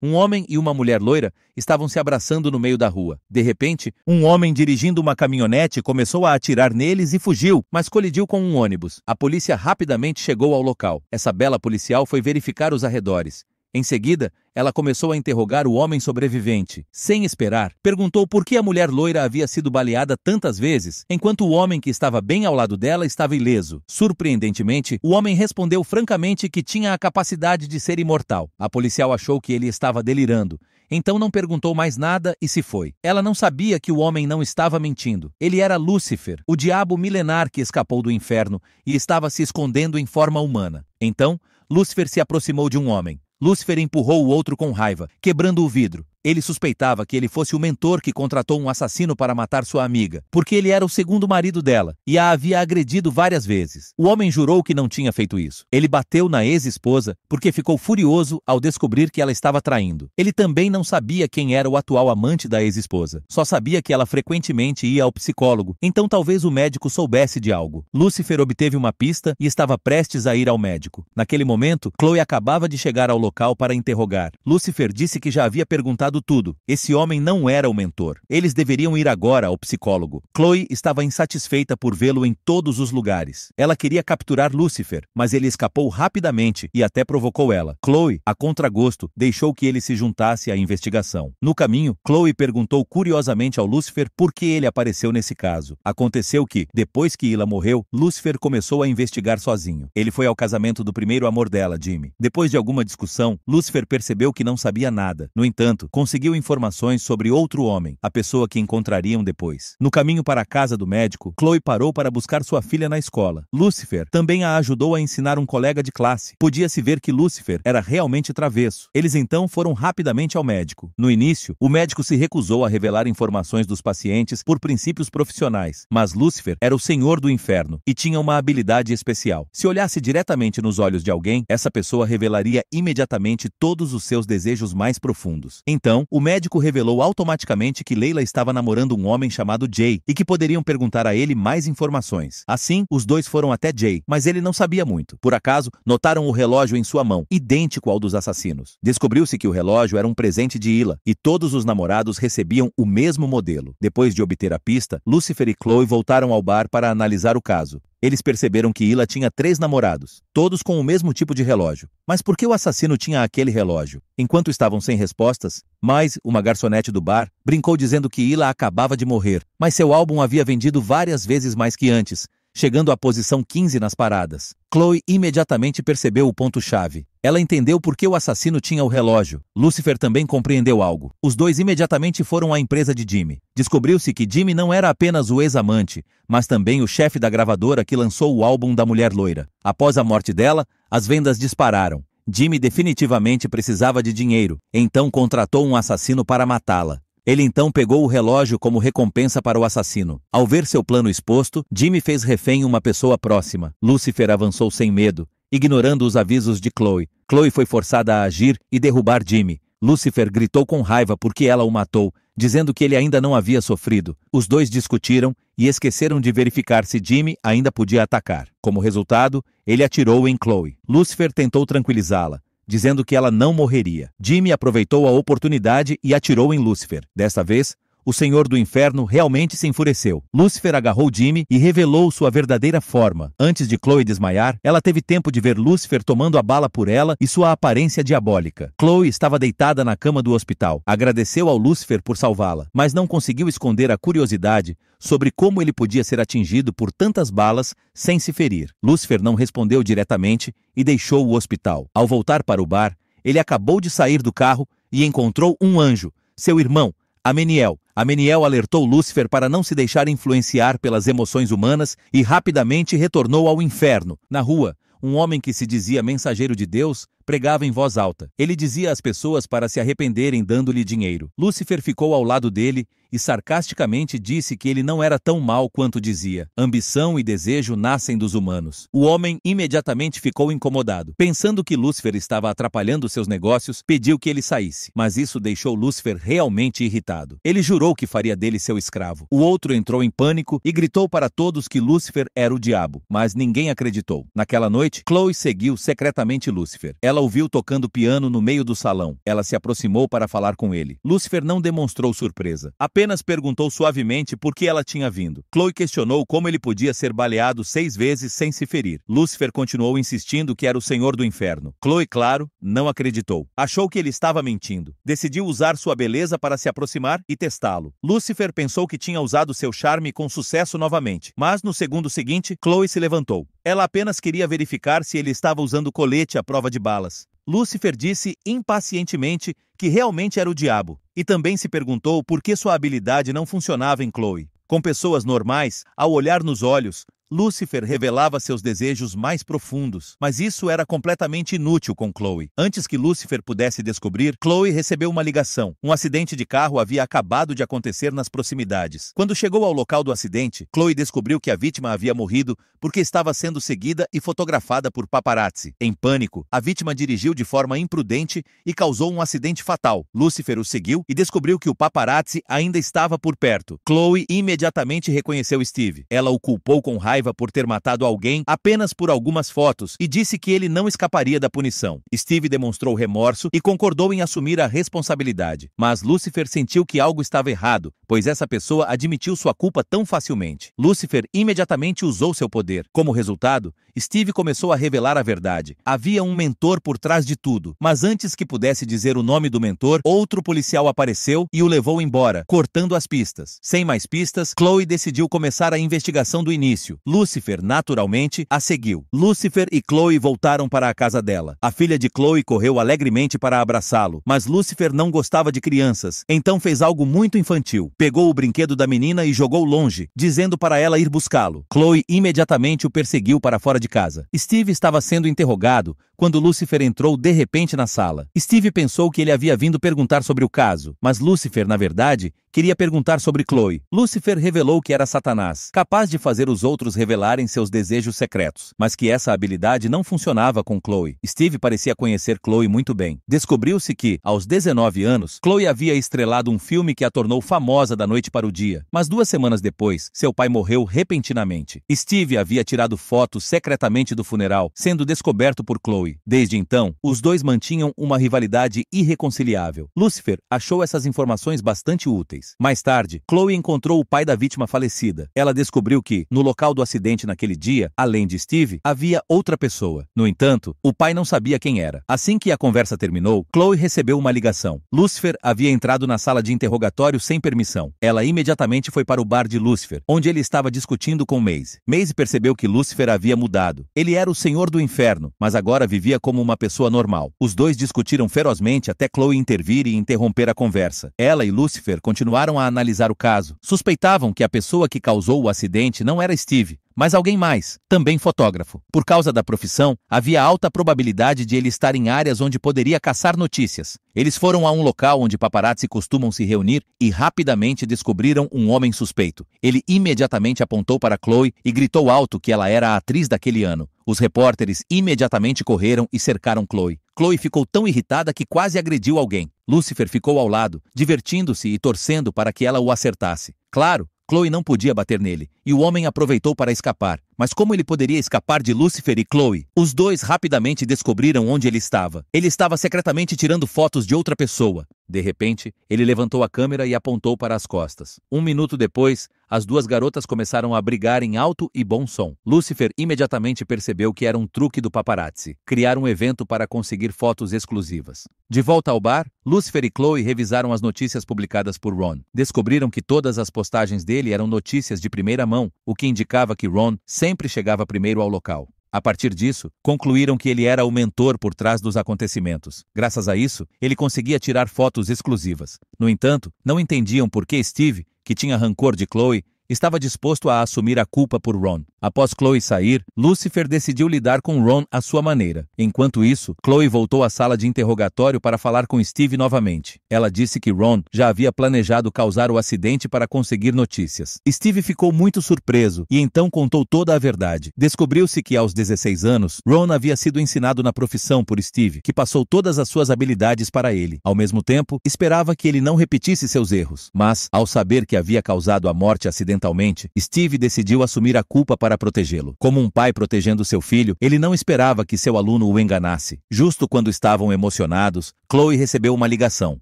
Um homem e uma mulher loira estavam se abraçando no meio da rua. De repente, um homem dirigindo uma caminhonete começou a atirar neles e fugiu, mas colidiu com um ônibus. A polícia rapidamente chegou ao local. Essa bela policial foi verificar os arredores. Em seguida, ela começou a interrogar o homem sobrevivente. Sem esperar, perguntou por que a mulher loira havia sido baleada tantas vezes, enquanto o homem que estava bem ao lado dela estava ileso. Surpreendentemente, o homem respondeu francamente que tinha a capacidade de ser imortal. A policial achou que ele estava delirando. Então não perguntou mais nada e se foi. Ela não sabia que o homem não estava mentindo. Ele era Lúcifer, o diabo milenar que escapou do inferno e estava se escondendo em forma humana. Então, Lúcifer se aproximou de um homem. Lúcifer empurrou o outro com raiva, quebrando o vidro. Ele suspeitava que ele fosse o mentor que contratou um assassino para matar sua amiga, porque ele era o segundo marido dela e a havia agredido várias vezes. O homem jurou que não tinha feito isso. Ele bateu na ex-esposa porque ficou furioso ao descobrir que ela estava traindo. Ele também não sabia quem era o atual amante da ex-esposa. Só sabia que ela frequentemente ia ao psicólogo, então talvez o médico soubesse de algo. Lúcifer obteve uma pista e estava prestes a ir ao médico. Naquele momento, Chloe acabava de chegar ao local para interrogar. Lúcifer disse que já havia perguntado tudo. Esse homem não era o mentor. Eles deveriam ir agora ao psicólogo. Chloe estava insatisfeita por vê-lo em todos os lugares. Ela queria capturar Lúcifer, mas ele escapou rapidamente e até provocou ela. Chloe, a contragosto, deixou que ele se juntasse à investigação. No caminho, Chloe perguntou curiosamente ao Lúcifer por que ele apareceu nesse caso. Aconteceu que, depois que Hila morreu, Lúcifer começou a investigar sozinho. Ele foi ao casamento do primeiro amor dela, Jimmy. Depois de alguma discussão, Lúcifer percebeu que não sabia nada. No entanto, conseguiu informações sobre outro homem, a pessoa que encontrariam depois. No caminho para a casa do médico, Chloe parou para buscar sua filha na escola. Lúcifer também a ajudou a ensinar um colega de classe. Podia-se ver que Lúcifer era realmente travesso. Eles então foram rapidamente ao médico. No início, o médico se recusou a revelar informações dos pacientes por princípios profissionais, mas Lúcifer era o senhor do inferno e tinha uma habilidade especial. Se olhasse diretamente nos olhos de alguém, essa pessoa revelaria imediatamente todos os seus desejos mais profundos. Então, o médico revelou automaticamente que Leila estava namorando um homem chamado Jay e que poderiam perguntar a ele mais informações. Assim, os dois foram até Jay, mas ele não sabia muito. Por acaso, notaram o relógio em sua mão, idêntico ao dos assassinos. Descobriu-se que o relógio era um presente de Hila e todos os namorados recebiam o mesmo modelo. Depois de obter a pista, Lúcifer e Chloe voltaram ao bar para analisar o caso. Eles perceberam que Hila tinha 3 namorados, todos com o mesmo tipo de relógio. Mas por que o assassino tinha aquele relógio? Enquanto estavam sem respostas, Mais, uma garçonete do bar, brincou dizendo que Hila acabava de morrer, mas seu álbum havia vendido várias vezes mais que antes, chegando à posição 15 nas paradas. Chloe imediatamente percebeu o ponto-chave. Ela entendeu por que o assassino tinha o relógio. Lúcifer também compreendeu algo. Os dois imediatamente foram à empresa de Jimmy. Descobriu-se que Jimmy não era apenas o ex-amante, mas também o chefe da gravadora que lançou o álbum da mulher loira. Após a morte dela, as vendas dispararam. Jimmy definitivamente precisava de dinheiro, então contratou um assassino para matá-la. Ele então pegou o relógio como recompensa para o assassino. Ao ver seu plano exposto, Jimmy fez refém uma pessoa próxima. Lúcifer avançou sem medo, ignorando os avisos de Chloe. Chloe foi forçada a agir e derrubar Jimmy. Lúcifer gritou com raiva porque ela o matou, dizendo que ele ainda não havia sofrido. Os dois discutiram e esqueceram de verificar se Jimmy ainda podia atacar. Como resultado, ele atirou em Chloe. Lúcifer tentou tranquilizá-la, dizendo que ela não morreria. Jimmy aproveitou a oportunidade e atirou em Lúcifer. Desta vez, o Senhor do Inferno realmente se enfureceu. Lúcifer agarrou Jimmy e revelou sua verdadeira forma. Antes de Chloe desmaiar, ela teve tempo de ver Lúcifer tomando a bala por ela e sua aparência diabólica. Chloe estava deitada na cama do hospital. Agradeceu ao Lúcifer por salvá-la, mas não conseguiu esconder a curiosidade sobre como ele podia ser atingido por tantas balas sem se ferir. Lúcifer não respondeu diretamente e deixou o hospital. Ao voltar para o bar, ele acabou de sair do carro e encontrou um anjo, seu irmão, Ameniel. Ameniel alertou Lúcifer para não se deixar influenciar pelas emoções humanas e rapidamente retornou ao inferno. Na rua, um homem que se dizia mensageiro de Deus pregava em voz alta. Ele dizia às pessoas para se arrependerem dando-lhe dinheiro. Lúcifer ficou ao lado dele e sarcasticamente disse que ele não era tão mau quanto dizia. Ambição e desejo nascem dos humanos. O homem imediatamente ficou incomodado. Pensando que Lúcifer estava atrapalhando seus negócios, pediu que ele saísse. Mas isso deixou Lúcifer realmente irritado. Ele jurou que faria dele seu escravo. O outro entrou em pânico e gritou para todos que Lúcifer era o diabo, mas ninguém acreditou. Naquela noite, Chloe seguiu secretamente Lúcifer. Ela ela o viu tocando piano no meio do salão. Ela se aproximou para falar com ele. Lucifer não demonstrou surpresa. Apenas perguntou suavemente por que ela tinha vindo. Chloe questionou como ele podia ser baleado 6 vezes sem se ferir. Lucifer continuou insistindo que era o Senhor do Inferno. Chloe, claro, não acreditou. Achou que ele estava mentindo. Decidiu usar sua beleza para se aproximar e testá-lo. Lucifer pensou que tinha usado seu charme com sucesso novamente, mas no segundo seguinte, Chloe se levantou. Ela apenas queria verificar se ele estava usando colete à prova de balas. Lucifer disse impacientemente que realmente era o diabo, e também se perguntou por que sua habilidade não funcionava em Chloe. Com pessoas normais, ao olhar nos olhos, Lucifer revelava seus desejos mais profundos, mas isso era completamente inútil com Chloe. Antes que Lucifer pudesse descobrir, Chloe recebeu uma ligação. Um acidente de carro havia acabado de acontecer nas proximidades. Quando chegou ao local do acidente, Chloe descobriu que a vítima havia morrido porque estava sendo seguida e fotografada por paparazzi. Em pânico, a vítima dirigiu de forma imprudente e causou um acidente fatal. Lucifer o seguiu e descobriu que o paparazzi ainda estava por perto. Chloe imediatamente reconheceu Steve. Ela o culpou com raiva por ter matado alguém apenas por algumas fotos e disse que ele não escaparia da punição. Steve demonstrou remorso e concordou em assumir a responsabilidade. Mas Lucifer sentiu que algo estava errado, pois essa pessoa admitiu sua culpa tão facilmente. Lucifer imediatamente usou seu poder. Como resultado, Steve começou a revelar a verdade. Havia um mentor por trás de tudo, mas antes que pudesse dizer o nome do mentor, outro policial apareceu e o levou embora, cortando as pistas. Sem mais pistas, Chloe decidiu começar a investigação do início. Lucifer, naturalmente, a seguiu. Lucifer e Chloe voltaram para a casa dela. A filha de Chloe correu alegremente para abraçá-lo, mas Lucifer não gostava de crianças, então fez algo muito infantil. Pegou o brinquedo da menina e jogou longe, dizendo para ela ir buscá-lo. Chloe imediatamente o perseguiu para fora de casa. Steve estava sendo interrogado quando Lucifer entrou de repente na sala. Steve pensou que ele havia vindo perguntar sobre o caso, mas Lucifer, na verdade, queria perguntar sobre Chloe. Lucifer revelou que era Satanás, capaz de fazer os outros revelarem seus desejos secretos, mas que essa habilidade não funcionava com Chloe. Steve parecia conhecer Chloe muito bem. Descobriu-se que, aos 19 anos, Chloe havia estrelado um filme que a tornou famosa da noite para o dia, mas 2 semanas depois, seu pai morreu repentinamente. Steve havia tirado fotos secretamente do funeral, sendo descoberto por Chloe. Desde então, os dois mantinham uma rivalidade irreconciliável. Lucifer achou essas informações bastante úteis. Mais tarde, Chloe encontrou o pai da vítima falecida. Ela descobriu que, no local do acidente naquele dia, além de Steve, havia outra pessoa. No entanto, o pai não sabia quem era. Assim que a conversa terminou, Chloe recebeu uma ligação. Lucifer havia entrado na sala de interrogatório sem permissão. Ela imediatamente foi para o bar de Lucifer, onde ele estava discutindo com Maisie. Maisie percebeu que Lucifer havia mudado. Ele era o Senhor do Inferno, mas agora vivia como uma pessoa normal. Os dois discutiram ferozmente até Chloe intervir e interromper a conversa. Ela e Lucifer continuaram a analisar o caso. Suspeitavam que a pessoa que causou o acidente não era Steve, mas alguém mais, também fotógrafo. Por causa da profissão, havia alta probabilidade de ele estar em áreas onde poderia caçar notícias. Eles foram a um local onde paparazzi costumam se reunir e rapidamente descobriram um homem suspeito. Ele imediatamente apontou para Chloe e gritou alto que ela era a atriz daquele ano. Os repórteres imediatamente correram e cercaram Chloe. Chloe ficou tão irritada que quase agrediu alguém. Lucifer ficou ao lado, divertindo-se e torcendo para que ela o acertasse. Claro, Chloe não podia bater nele, e o homem aproveitou para escapar. Mas como ele poderia escapar de Lucifer e Chloe? Os dois rapidamente descobriram onde ele estava. Ele estava secretamente tirando fotos de outra pessoa. De repente, ele levantou a câmera e apontou para as costas. 1 minuto depois, as duas garotas começaram a brigar em alto e bom som. Lucifer imediatamente percebeu que era um truque do paparazzi, criar um evento para conseguir fotos exclusivas. De volta ao bar, Lucifer e Chloe revisaram as notícias publicadas por Ron. Descobriram que todas as postagens dele eram notícias de primeira mão, o que indicava que Ron sempre chegava primeiro ao local. A partir disso, concluíram que ele era o mentor por trás dos acontecimentos. Graças a isso, ele conseguia tirar fotos exclusivas. No entanto, não entendiam por que Steve, que tinha rancor de Chloe, estava disposto a assumir a culpa por Ron. Após Chloe sair, Lucifer decidiu lidar com Ron à sua maneira. Enquanto isso, Chloe voltou à sala de interrogatório para falar com Steve novamente. Ela disse que Ron já havia planejado causar o acidente para conseguir notícias. Steve ficou muito surpreso e então contou toda a verdade. Descobriu-se que aos 16 anos, Ron havia sido ensinado na profissão por Steve, que passou todas as suas habilidades para ele. Ao mesmo tempo, esperava que ele não repetisse seus erros. Mas, ao saber que havia causado a morte acidental Acidentalmente, Steve decidiu assumir a culpa para protegê-lo. Como um pai protegendo seu filho, ele não esperava que seu aluno o enganasse. Justo quando estavam emocionados, Chloe recebeu uma ligação.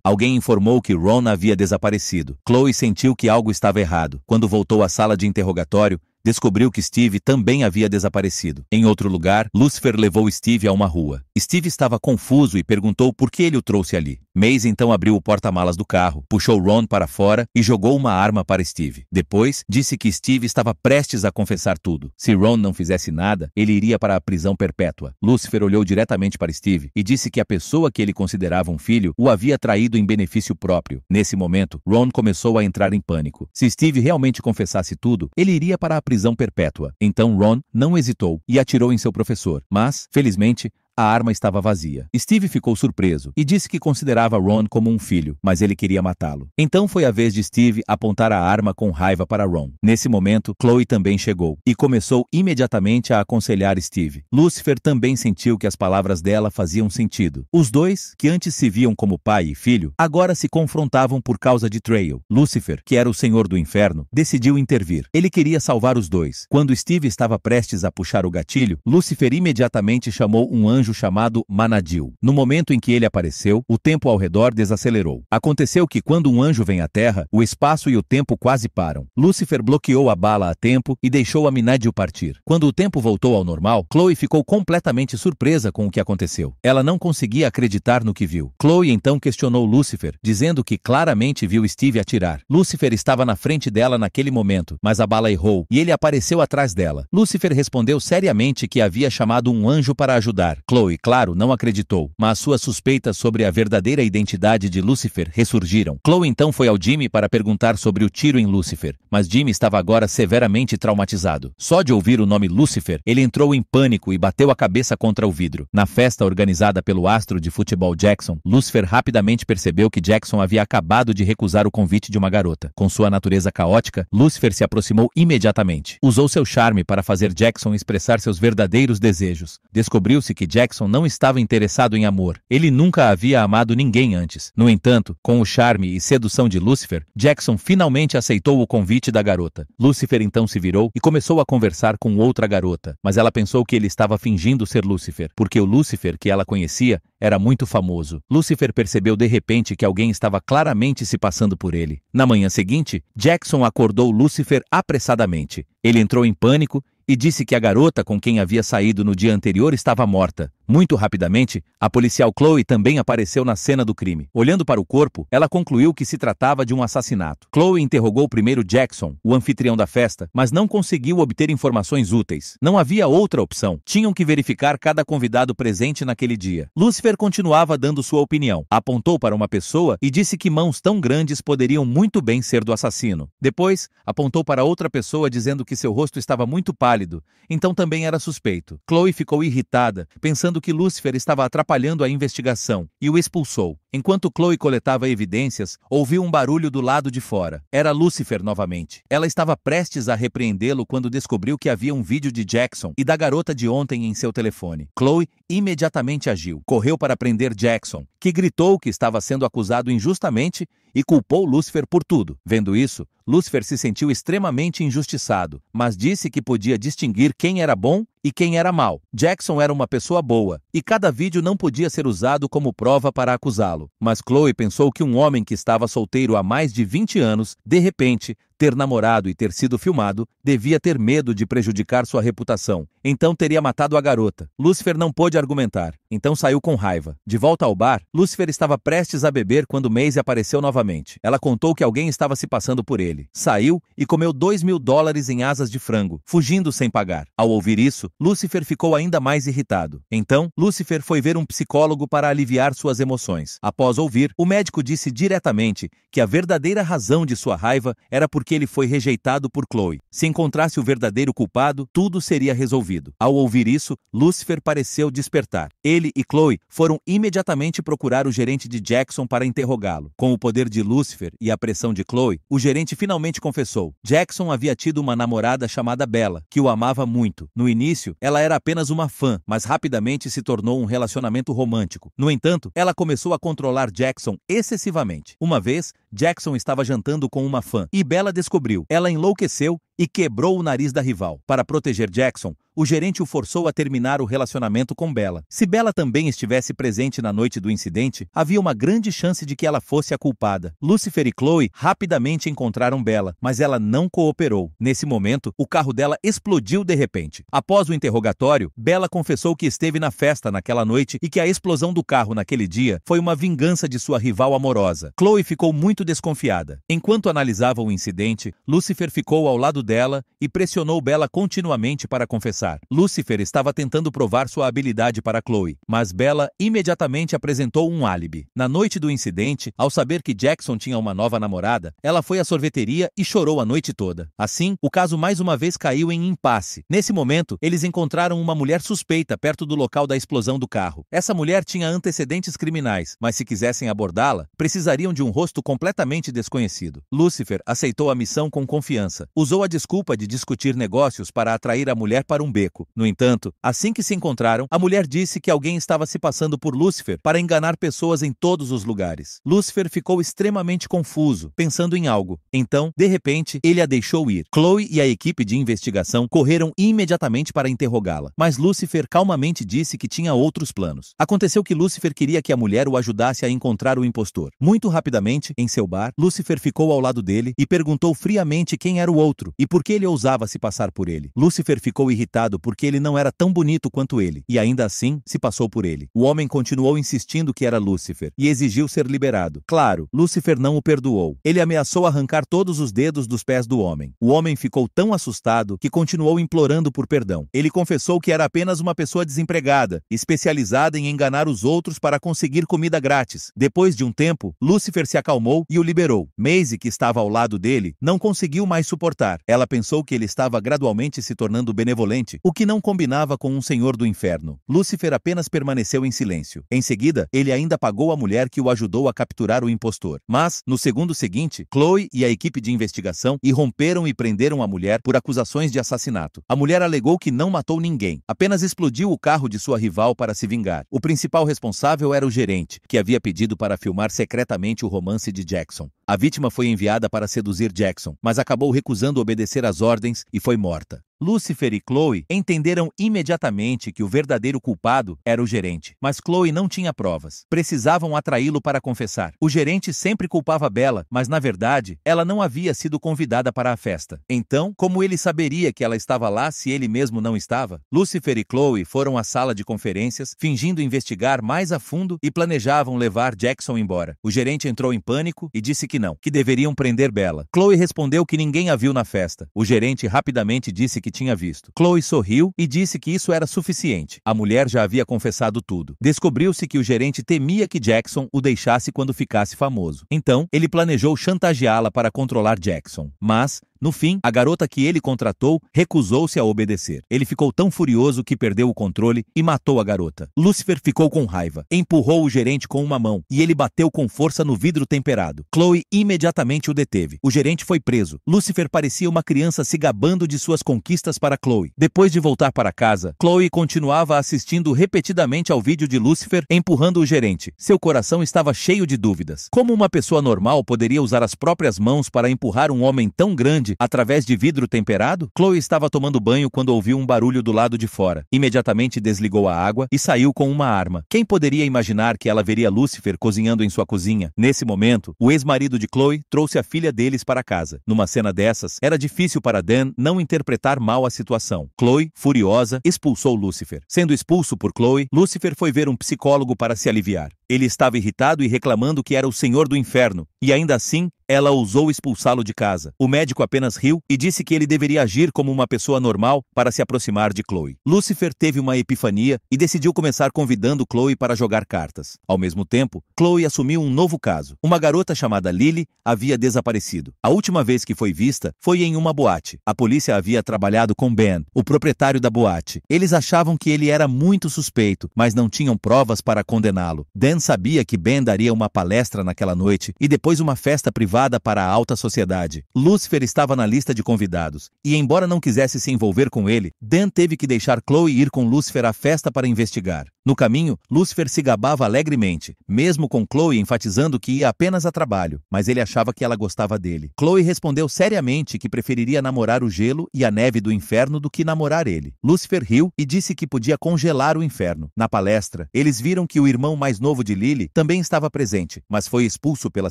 Alguém informou que Ron havia desaparecido. Chloe sentiu que algo estava errado. Quando voltou à sala de interrogatório, descobriu que Steve também havia desaparecido. Em outro lugar, Lucifer levou Steve a uma rua. Steve estava confuso e perguntou por que ele o trouxe ali. Maze então abriu o porta-malas do carro, puxou Ron para fora e jogou uma arma para Steve. Depois, disse que Steve estava prestes a confessar tudo. Se Ron não fizesse nada, ele iria para a prisão perpétua. Lucifer olhou diretamente para Steve e disse que a pessoa que ele considerava um filho o havia traído em benefício próprio. Nesse momento, Ron começou a entrar em pânico. Se Steve realmente confessasse tudo, ele iria para a prisão perpétua. Então Ron não hesitou e atirou em seu professor. Mas, felizmente, a arma estava vazia. Steve ficou surpreso e disse que considerava Ron como um filho, mas ele queria matá-lo. Então foi a vez de Steve apontar a arma com raiva para Ron. Nesse momento, Chloe também chegou e começou imediatamente a aconselhar Steve. Lucifer também sentiu que as palavras dela faziam sentido. Os dois, que antes se viam como pai e filho, agora se confrontavam por causa de Trail. Lucifer, que era o senhor do inferno, decidiu intervir. Ele queria salvar os dois. Quando Steve estava prestes a puxar o gatilho, Lucifer imediatamente chamou um anjo chamado Manadil. No momento em que ele apareceu, o tempo ao redor desacelerou. Aconteceu que quando um anjo vem à Terra, o espaço e o tempo quase param. Lucifer bloqueou a bala a tempo e deixou a Manadil partir. Quando o tempo voltou ao normal, Chloe ficou completamente surpresa com o que aconteceu. Ela não conseguia acreditar no que viu. Chloe então questionou Lucifer, dizendo que claramente viu Steve atirar. Lucifer estava na frente dela naquele momento, mas a bala errou e ele apareceu atrás dela. Lucifer respondeu seriamente que havia chamado um anjo para ajudar. Chloe, claro, não acreditou, mas suas suspeitas sobre a verdadeira identidade de Lucifer ressurgiram. Chloe então foi ao Jimmy para perguntar sobre o tiro em Lucifer, mas Jimmy estava agora severamente traumatizado. Só de ouvir o nome Lucifer, ele entrou em pânico e bateu a cabeça contra o vidro. Na festa organizada pelo astro de futebol Jackson, Lucifer rapidamente percebeu que Jackson havia acabado de recusar o convite de uma garota. Com sua natureza caótica, Lucifer se aproximou imediatamente. Usou seu charme para fazer Jackson expressar seus verdadeiros desejos. Descobriu-se que Jackson não estava interessado em amor. Ele nunca havia amado ninguém antes. No entanto, com o charme e sedução de Lucifer, Jackson finalmente aceitou o convite da garota. Lucifer então se virou e começou a conversar com outra garota, mas ela pensou que ele estava fingindo ser Lucifer, porque o Lucifer que ela conhecia era muito famoso. Lucifer percebeu de repente que alguém estava claramente se passando por ele. Na manhã seguinte, Jackson acordou Lucifer apressadamente. Ele entrou em pânico e disse que a garota com quem havia saído no dia anterior estava morta. Muito rapidamente, a policial Chloe também apareceu na cena do crime. Olhando para o corpo, ela concluiu que se tratava de um assassinato. Chloe interrogou primeiro Jackson, o anfitrião da festa, mas não conseguiu obter informações úteis. Não havia outra opção. Tinham que verificar cada convidado presente naquele dia. Lucifer continuava dando sua opinião. Apontou para uma pessoa e disse que mãos tão grandes poderiam muito bem ser do assassino. Depois, apontou para outra pessoa dizendo que seu rosto estava muito pálido, então também era suspeito. Chloe ficou irritada, pensando que Lucifer estava atrapalhando a investigação, e o expulsou. Enquanto Chloe coletava evidências, ouviu um barulho do lado de fora. Era Lucifer novamente. Ela estava prestes a repreendê-lo quando descobriu que havia um vídeo de Jackson e da garota de ontem em seu telefone. Chloe imediatamente agiu. Correu para prender Jackson, que gritou que estava sendo acusado injustamente e culpou Lucifer por tudo. Vendo isso, Lucifer se sentiu extremamente injustiçado, mas disse que podia distinguir quem era bom e quem era mau. Jackson era uma pessoa boa, e cada vídeo não podia ser usado como prova para acusá-lo. Mas Chloe pensou que um homem que estava solteiro há mais de 20 anos, de repente, ter namorado e ter sido filmado, devia ter medo de prejudicar sua reputação. Então teria matado a garota. Lucifer não pôde argumentar, então saiu com raiva. De volta ao bar, Lucifer estava prestes a beber quando Maze apareceu novamente. Ela contou que alguém estava se passando por ele. Saiu e comeu $2.000 em asas de frango, fugindo sem pagar. Ao ouvir isso, Lucifer ficou ainda mais irritado. Então, Lucifer foi ver um psicólogo para aliviar suas emoções. Após ouvir, o médico disse diretamente que a verdadeira razão de sua raiva era porque ele foi rejeitado por Chloe. Se encontrasse o verdadeiro culpado, tudo seria resolvido. Ao ouvir isso, Lucifer pareceu despertar. Ele e Chloe foram imediatamente procurar o gerente de Jackson para interrogá-lo. Com o poder de Lucifer e a pressão de Chloe, o gerente finalmente confessou. Jackson havia tido uma namorada chamada Bella, que o amava muito. No início, ela era apenas uma fã, mas rapidamente se tornou um relacionamento romântico. No entanto, ela começou a controlar Jackson excessivamente. Uma vez, Jackson estava jantando com uma fã, e Bella descobriu. Ela enlouqueceu e quebrou o nariz da rival. Para proteger Jackson, o gerente o forçou a terminar o relacionamento com Bella. Se Bella também estivesse presente na noite do incidente, havia uma grande chance de que ela fosse a culpada. Lucifer e Chloe rapidamente encontraram Bella, mas ela não cooperou. Nesse momento, o carro dela explodiu de repente. Após o interrogatório, Bella confessou que esteve na festa naquela noite e que a explosão do carro naquele dia foi uma vingança de sua rival amorosa. Chloe ficou muito desconfiada. Enquanto analisava o incidente, Lucifer ficou ao lado dela e pressionou Bella continuamente para confessar. Lucifer estava tentando provar sua habilidade para Chloe, mas Bella imediatamente apresentou um álibi. Na noite do incidente, ao saber que Jackson tinha uma nova namorada, ela foi à sorveteria e chorou a noite toda. Assim, o caso mais uma vez caiu em impasse. Nesse momento, eles encontraram uma mulher suspeita perto do local da explosão do carro. Essa mulher tinha antecedentes criminais, mas se quisessem abordá-la, precisariam de um rosto completamente desconhecido. Lucifer aceitou a missão com confiança. Usou a desculpa de discutir negócios para atrair a mulher para um beco. No entanto, assim que se encontraram, a mulher disse que alguém estava se passando por Lucifer para enganar pessoas em todos os lugares. Lucifer ficou extremamente confuso, pensando em algo. Então, de repente, ele a deixou ir. Chloe e a equipe de investigação correram imediatamente para interrogá-la, mas Lucifer calmamente disse que tinha outros planos. Aconteceu que Lucifer queria que a mulher o ajudasse a encontrar o impostor. Muito rapidamente, em seu bar, Lucifer ficou ao lado dele e perguntou friamente quem era o outro e por que ele ousava se passar por ele. Lucifer ficou irritado porque ele não era tão bonito quanto ele, e ainda assim se passou por ele. O homem continuou insistindo que era Lucifer e exigiu ser liberado. Claro, Lucifer não o perdoou. Ele ameaçou arrancar todos os dedos dos pés do homem. O homem ficou tão assustado que continuou implorando por perdão. Ele confessou que era apenas uma pessoa desempregada, especializada em enganar os outros para conseguir comida grátis. Depois de um tempo, Lucifer se acalmou e o liberou. Maisie, que estava ao lado dele, não conseguiu mais suportar. Ela pensou que ele estava gradualmente se tornando benevolente, o que não combinava com um senhor do inferno. Lucifer apenas permaneceu em silêncio. Em seguida, ele ainda pagou a mulher que o ajudou a capturar o impostor. Mas, no segundo seguinte, Chloe e a equipe de investigação irromperam e prenderam a mulher por acusações de assassinato. A mulher alegou que não matou ninguém, apenas explodiu o carro de sua rival para se vingar. O principal responsável era o gerente, que havia pedido para filmar secretamente o romance de Jackson. A vítima foi enviada para seduzir Jackson, mas acabou recusando obedecer às ordens e foi morta. Lucifer e Chloe entenderam imediatamente que o verdadeiro culpado era o gerente, mas Chloe não tinha provas. Precisavam atraí-lo para confessar. O gerente sempre culpava Bella, mas na verdade, ela não havia sido convidada para a festa. Então, como ele saberia que ela estava lá se ele mesmo não estava? Lucifer e Chloe foram à sala de conferências, fingindo investigar mais a fundo e planejavam levar Jackson embora. O gerente entrou em pânico e disse que não, que deveriam prender Bella. Chloe respondeu que ninguém a viu na festa. O gerente rapidamente disse que tinha visto. Chloe sorriu e disse que isso era suficiente. A mulher já havia confessado tudo. Descobriu-se que o gerente temia que Jackson o deixasse quando ficasse famoso. Então, ele planejou chantageá-la para controlar Jackson. Mas, no fim, a garota que ele contratou recusou-se a obedecer. Ele ficou tão furioso que perdeu o controle e matou a garota. Lucifer ficou com raiva, empurrou o gerente com uma mão e ele bateu com força no vidro temperado. Chloe imediatamente o deteve. O gerente foi preso. Lucifer parecia uma criança se gabando de suas conquistas para Chloe. Depois de voltar para casa, Chloe continuava assistindo repetidamente ao vídeo de Lucifer empurrando o gerente. Seu coração estava cheio de dúvidas. Como uma pessoa normal poderia usar as próprias mãos para empurrar um homem tão grande através de vidro temperado? Chloe estava tomando banho quando ouviu um barulho do lado de fora. Imediatamente desligou a água e saiu com uma arma. Quem poderia imaginar que ela veria Lucifer cozinhando em sua cozinha? Nesse momento, o ex-marido de Chloe trouxe a filha deles para casa. Numa cena dessas, era difícil para Dan não interpretar mal a situação. Chloe, furiosa, expulsou Lucifer. Sendo expulso por Chloe, Lucifer foi ver um psicólogo para se aliviar. Ele estava irritado e reclamando que era o senhor do inferno, e ainda assim, ela ousou expulsá-lo de casa. O médico apenas riu e disse que ele deveria agir como uma pessoa normal para se aproximar de Chloe. Lucifer teve uma epifania e decidiu começar convidando Chloe para jogar cartas. Ao mesmo tempo, Chloe assumiu um novo caso. Uma garota chamada Lily havia desaparecido. A última vez que foi vista foi em uma boate. A polícia havia trabalhado com Ben, o proprietário da boate. Eles achavam que ele era muito suspeito, mas não tinham provas para condená-lo. Dan Ben sabia que Ben daria uma palestra naquela noite e depois uma festa privada para a alta sociedade. Lucifer estava na lista de convidados, e embora não quisesse se envolver com ele, Ben teve que deixar Chloe ir com Lucifer à festa para investigar. No caminho, Lucifer se gabava alegremente, mesmo com Chloe enfatizando que ia apenas a trabalho, mas ele achava que ela gostava dele. Chloe respondeu seriamente que preferiria namorar o gelo e a neve do inferno do que namorar ele. Lucifer riu e disse que podia congelar o inferno. Na palestra, eles viram que o irmão mais novo de Lily também estava presente, mas foi expulso pela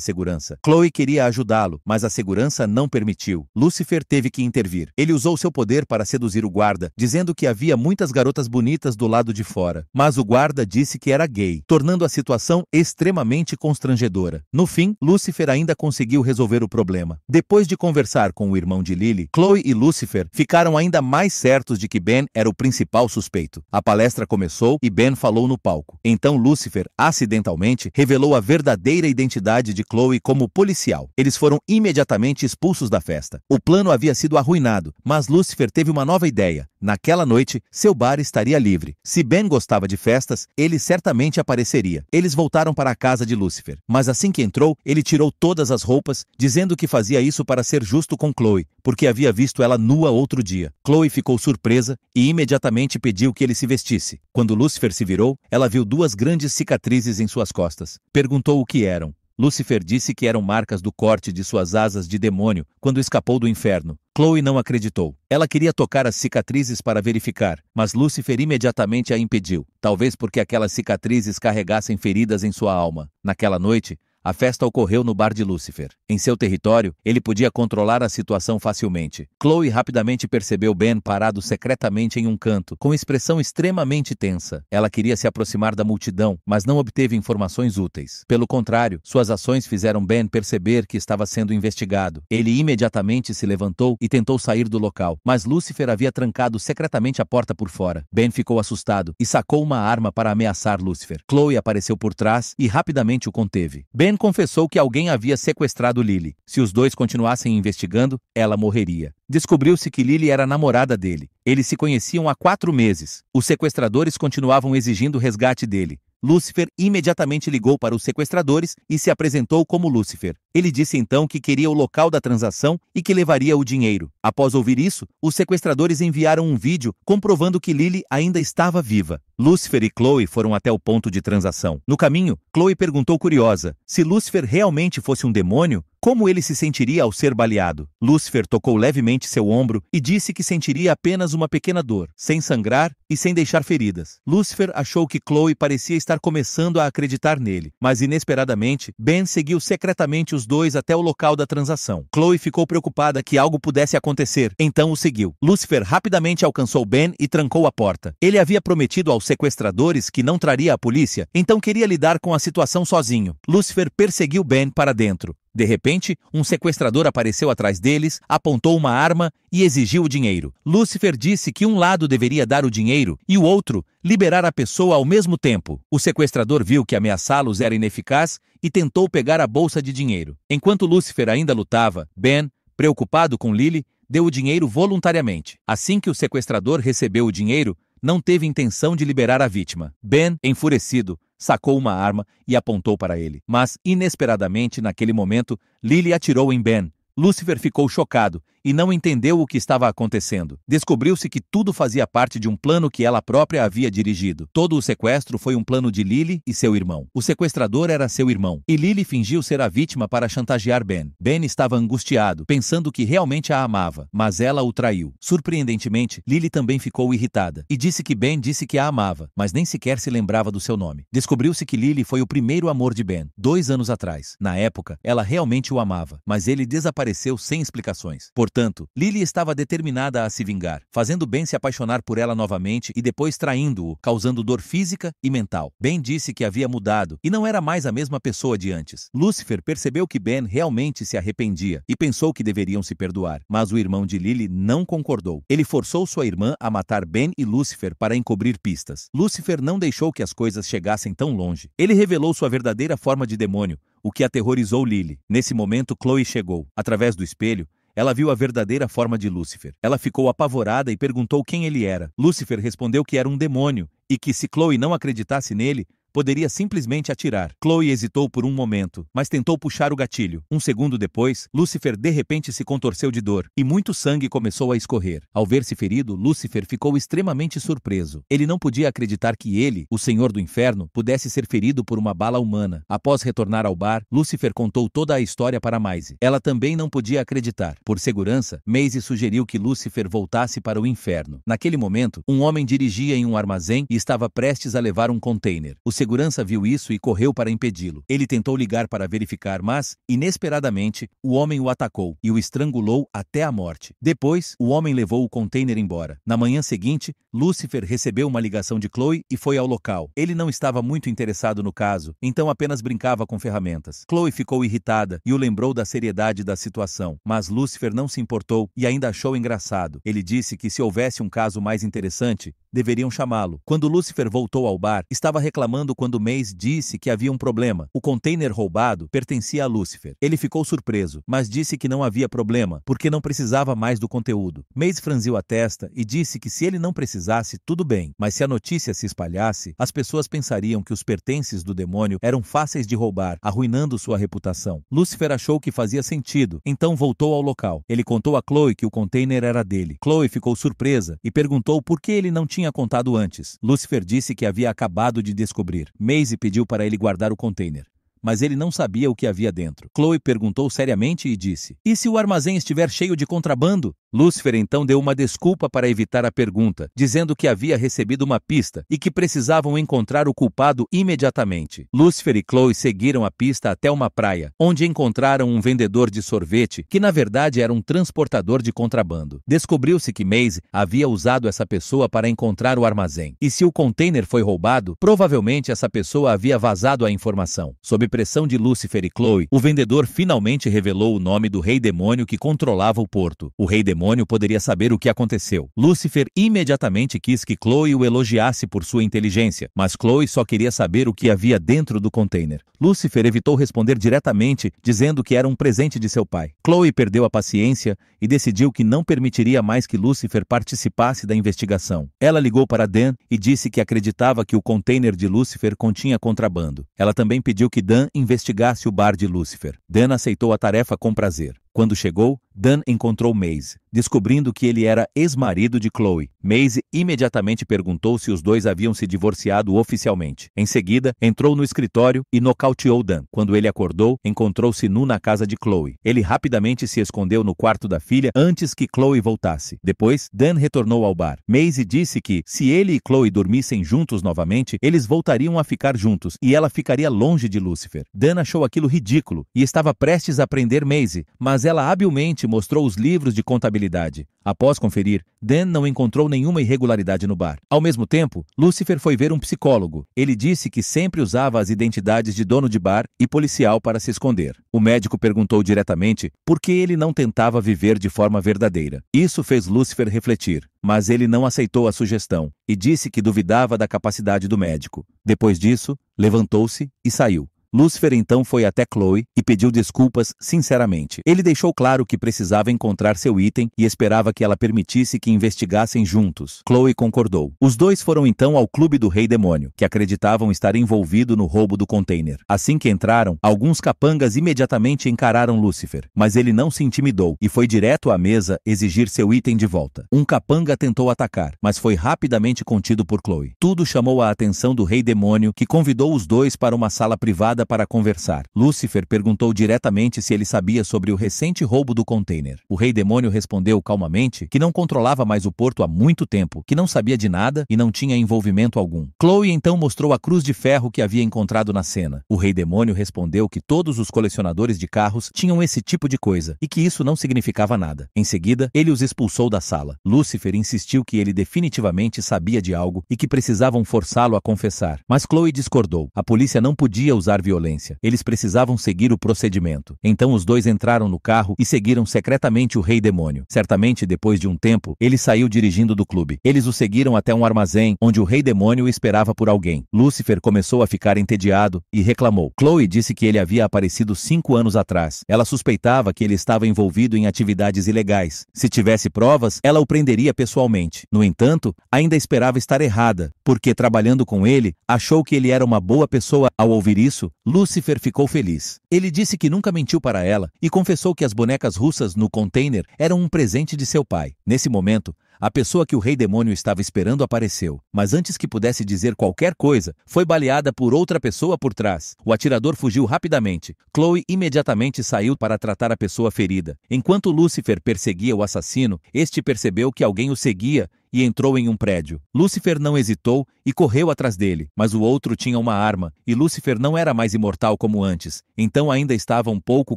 segurança. Chloe queria ajudá-lo, mas a segurança não permitiu. Lucifer teve que intervir. Ele usou seu poder para seduzir o guarda, dizendo que havia muitas garotas bonitas do lado de fora, mas o guarda disse que era gay, tornando a situação extremamente constrangedora. No fim, Lucifer ainda conseguiu resolver o problema. Depois de conversar com o irmão de Lily, Chloe e Lucifer ficaram ainda mais certos de que Ben era o principal suspeito. A palestra começou e Ben falou no palco. Então Lucifer, acidentalmente, revelou a verdadeira identidade de Chloe como policial. Eles foram imediatamente expulsos da festa. O plano havia sido arruinado, mas Lucifer teve uma nova ideia. Naquela noite, seu bar estaria livre. Se Ben gostava de festas, ele certamente apareceria. Eles voltaram para a casa de Lucifer, mas assim que entrou, ele tirou todas as roupas, dizendo que fazia isso para ser justo com Chloe, porque havia visto ela nua outro dia. Chloe ficou surpresa e imediatamente pediu que ele se vestisse. Quando Lucifer se virou, ela viu duas grandes cicatrizes em suas costas. Perguntou o que eram. Lucifer disse que eram marcas do corte de suas asas de demônio quando escapou do inferno. Chloe não acreditou. Ela queria tocar as cicatrizes para verificar, mas Lucifer imediatamente a impediu, talvez porque aquelas cicatrizes carregassem feridas em sua alma. Naquela noite, a festa ocorreu no bar de Lucifer. Em seu território, ele podia controlar a situação facilmente. Chloe rapidamente percebeu Ben parado secretamente em um canto, com expressão extremamente tensa. Ela queria se aproximar da multidão, mas não obteve informações úteis. Pelo contrário, suas ações fizeram Ben perceber que estava sendo investigado. Ele imediatamente se levantou e tentou sair do local, mas Lucifer havia trancado secretamente a porta por fora. Ben ficou assustado e sacou uma arma para ameaçar Lucifer. Chloe apareceu por trás e rapidamente o conteve. Ben confessou que alguém havia sequestrado Lily. Se os dois continuassem investigando, ela morreria. Descobriu-se que Lily era namorada dele. Eles se conheciam há 4 meses. Os sequestradores continuavam exigindo o resgate dele. Lucifer imediatamente ligou para os sequestradores e se apresentou como Lucifer. Ele disse então que queria o local da transação e que levaria o dinheiro. Após ouvir isso, os sequestradores enviaram um vídeo comprovando que Lily ainda estava viva. Lucifer e Chloe foram até o ponto de transação. No caminho, Chloe perguntou curiosa, se Lucifer realmente fosse um demônio, como ele se sentiria ao ser baleado? Lucifer tocou levemente seu ombro e disse que sentiria apenas uma pequena dor, sem sangrar e sem deixar feridas. Lucifer achou que Chloe parecia estar começando a acreditar nele, mas inesperadamente, Ben seguiu secretamente os dois até o local da transação. Chloe ficou preocupada que algo pudesse acontecer, então o seguiu. Lucifer rapidamente alcançou Ben e trancou a porta. Ele havia prometido aos sequestradores que não traria a polícia, então queria lidar com a situação sozinho. Lucifer perseguiu Ben para dentro. De repente, um sequestrador apareceu atrás deles, apontou uma arma e exigiu o dinheiro. Lucifer disse que um lado deveria dar o dinheiro e o outro liberar a pessoa ao mesmo tempo. O sequestrador viu que ameaçá-los era ineficaz e tentou pegar a bolsa de dinheiro. Enquanto Lucifer ainda lutava, Ben, preocupado com Lily, deu o dinheiro voluntariamente. Assim que o sequestrador recebeu o dinheiro, não teve intenção de liberar a vítima. Ben, enfurecido, sacou uma arma e apontou para ele. Mas, inesperadamente, naquele momento, Lily atirou em Ben. Lucifer ficou chocado e não entendeu o que estava acontecendo. Descobriu-se que tudo fazia parte de um plano que ela própria havia dirigido. Todo o sequestro foi um plano de Lily e seu irmão. O sequestrador era seu irmão, e Lily fingiu ser a vítima para chantagear Ben. Ben estava angustiado, pensando que realmente a amava, mas ela o traiu. Surpreendentemente, Lily também ficou irritada, e disse que Ben disse que a amava, mas nem sequer se lembrava do seu nome. Descobriu-se que Lily foi o primeiro amor de Ben, 2 anos atrás. Na época, ela realmente o amava, mas ele desapareceu sem explicações. Portanto, Lily estava determinada a se vingar, fazendo Ben se apaixonar por ela novamente e depois traindo-o, causando dor física e mental. Ben disse que havia mudado e não era mais a mesma pessoa de antes. Lucifer percebeu que Ben realmente se arrependia e pensou que deveriam se perdoar, mas o irmão de Lily não concordou. Ele forçou sua irmã a matar Ben e Lucifer para encobrir pistas. Lucifer não deixou que as coisas chegassem tão longe. Ele revelou sua verdadeira forma de demônio, o que aterrorizou Lily. Nesse momento, Chloe chegou. Através do espelho, ela viu a verdadeira forma de Lucifer. Ela ficou apavorada e perguntou quem ele era. Lucifer respondeu que era um demônio e que se Chloe não acreditasse nele, poderia simplesmente atirar. Chloe hesitou por um momento, mas tentou puxar o gatilho. Um segundo depois, Lucifer de repente se contorceu de dor, e muito sangue começou a escorrer. Ao ver-se ferido, Lucifer ficou extremamente surpreso. Ele não podia acreditar que ele, o Senhor do Inferno, pudesse ser ferido por uma bala humana. Após retornar ao bar, Lucifer contou toda a história para Maisie. Ela também não podia acreditar. Por segurança, Maisie sugeriu que Lucifer voltasse para o inferno. Naquele momento, um homem dirigia em um armazém e estava prestes a levar um container. O segurança viu isso e correu para impedi-lo. Ele tentou ligar para verificar, mas, inesperadamente, o homem o atacou e o estrangulou até a morte. Depois, o homem levou o container embora. Na manhã seguinte, Lucifer recebeu uma ligação de Chloe e foi ao local. Ele não estava muito interessado no caso, então apenas brincava com ferramentas. Chloe ficou irritada e o lembrou da seriedade da situação, mas Lucifer não se importou e ainda achou engraçado. Ele disse que se houvesse um caso mais interessante, deveriam chamá-lo. Quando Lucifer voltou ao bar, estava reclamando quando Maisie disse que havia um problema. O container roubado pertencia a Lucifer. Ele ficou surpreso, mas disse que não havia problema, porque não precisava mais do conteúdo. Maisie franziu a testa e disse que se ele não precisasse, tudo bem, mas se a notícia se espalhasse, as pessoas pensariam que os pertences do demônio eram fáceis de roubar, arruinando sua reputação. Lucifer achou que fazia sentido, então voltou ao local. Ele contou a Chloe que o container era dele. Chloe ficou surpresa e perguntou por que ele não tinha contado antes. Lucifer disse que havia acabado de descobrir. Maisie pediu para ele guardar o container, mas ele não sabia o que havia dentro. Chloe perguntou seriamente e disse: "E se o armazém estiver cheio de contrabando?" Lucifer então deu uma desculpa para evitar a pergunta, dizendo que havia recebido uma pista e que precisavam encontrar o culpado imediatamente. Lucifer e Chloe seguiram a pista até uma praia, onde encontraram um vendedor de sorvete, que na verdade era um transportador de contrabando. Descobriu-se que Maisie havia usado essa pessoa para encontrar o armazém. E se o container foi roubado, provavelmente essa pessoa havia vazado a informação. Sob pressão de Lucifer e Chloe, o vendedor finalmente revelou o nome do rei demônio que controlava o porto. O rei demônio poderia saber o que aconteceu. Lucifer imediatamente quis que Chloe o elogiasse por sua inteligência, mas Chloe só queria saber o que havia dentro do container. Lucifer evitou responder diretamente, dizendo que era um presente de seu pai. Chloe perdeu a paciência e decidiu que não permitiria mais que Lucifer participasse da investigação. Ela ligou para Dan e disse que acreditava que o container de Lucifer continha contrabando. Ela também pediu que Dan investigasse o bar de Lucifer. Dan aceitou a tarefa com prazer. Quando chegou, Dan encontrou Maisie, descobrindo que ele era ex-marido de Chloe. Maisie imediatamente perguntou se os dois haviam se divorciado oficialmente. Em seguida, entrou no escritório e nocauteou Dan. Quando ele acordou, encontrou-se nu na casa de Chloe. Ele rapidamente se escondeu no quarto da filha antes que Chloe voltasse. Depois, Dan retornou ao bar. Maisie disse que, se ele e Chloe dormissem juntos novamente, eles voltariam a ficar juntos e ela ficaria longe de Lucifer. Dan achou aquilo ridículo e estava prestes a prender Maisie, mas ela habilmente mostrou os livros de contabilidade. Após conferir, Dan não encontrou nenhuma irregularidade no bar. Ao mesmo tempo, Lucifer foi ver um psicólogo. Ele disse que sempre usava as identidades de dono de bar e policial para se esconder. O médico perguntou diretamente por que ele não tentava viver de forma verdadeira. Isso fez Lucifer refletir, mas ele não aceitou a sugestão e disse que duvidava da capacidade do médico. Depois disso, levantou-se e saiu. Lucifer então foi até Chloe e pediu desculpas sinceramente. Ele deixou claro que precisava encontrar seu item e esperava que ela permitisse que investigassem juntos. Chloe concordou. Os dois foram então ao clube do Rei Demônio, que acreditavam estar envolvido no roubo do container. Assim que entraram, alguns capangas imediatamente encararam Lucifer, mas ele não se intimidou e foi direto à mesa exigir seu item de volta. Um capanga tentou atacar, mas foi rapidamente contido por Chloe. Tudo chamou a atenção do Rei Demônio, que convidou os dois para uma sala privada para conversar. Lucifer perguntou diretamente se ele sabia sobre o recente roubo do container. O Rei Demônio respondeu calmamente que não controlava mais o porto há muito tempo, que não sabia de nada e não tinha envolvimento algum. Chloe então mostrou a cruz de ferro que havia encontrado na cena. O Rei Demônio respondeu que todos os colecionadores de carros tinham esse tipo de coisa e que isso não significava nada. Em seguida, ele os expulsou da sala. Lucifer insistiu que ele definitivamente sabia de algo e que precisavam forçá-lo a confessar. Mas Chloe discordou. A polícia não podia usar violência. Eles precisavam seguir o procedimento. Então os dois entraram no carro e seguiram secretamente o Rei Demônio. Certamente, depois de um tempo, ele saiu dirigindo do clube. Eles o seguiram até um armazém, onde o Rei Demônio esperava por alguém. Lúcifer começou a ficar entediado e reclamou. Chloe disse que ele havia aparecido 5 anos atrás. Ela suspeitava que ele estava envolvido em atividades ilegais. Se tivesse provas, ela o prenderia pessoalmente. No entanto, ainda esperava estar errada, porque trabalhando com ele, achou que ele era uma boa pessoa. Ao ouvir isso, Lúcifer ficou feliz. Ele disse que nunca mentiu para ela e confessou que as bonecas russas no container eram um presente de seu pai. Nesse momento, a pessoa que o Rei Demônio estava esperando apareceu, mas antes que pudesse dizer qualquer coisa, foi baleada por outra pessoa por trás. O atirador fugiu rapidamente. Chloe imediatamente saiu para tratar a pessoa ferida. Enquanto Lúcifer perseguia o assassino, este percebeu que alguém o seguia e entrou em um prédio. Lúcifer não hesitou e correu atrás dele, mas o outro tinha uma arma, e Lúcifer não era mais imortal como antes, então ainda estava um pouco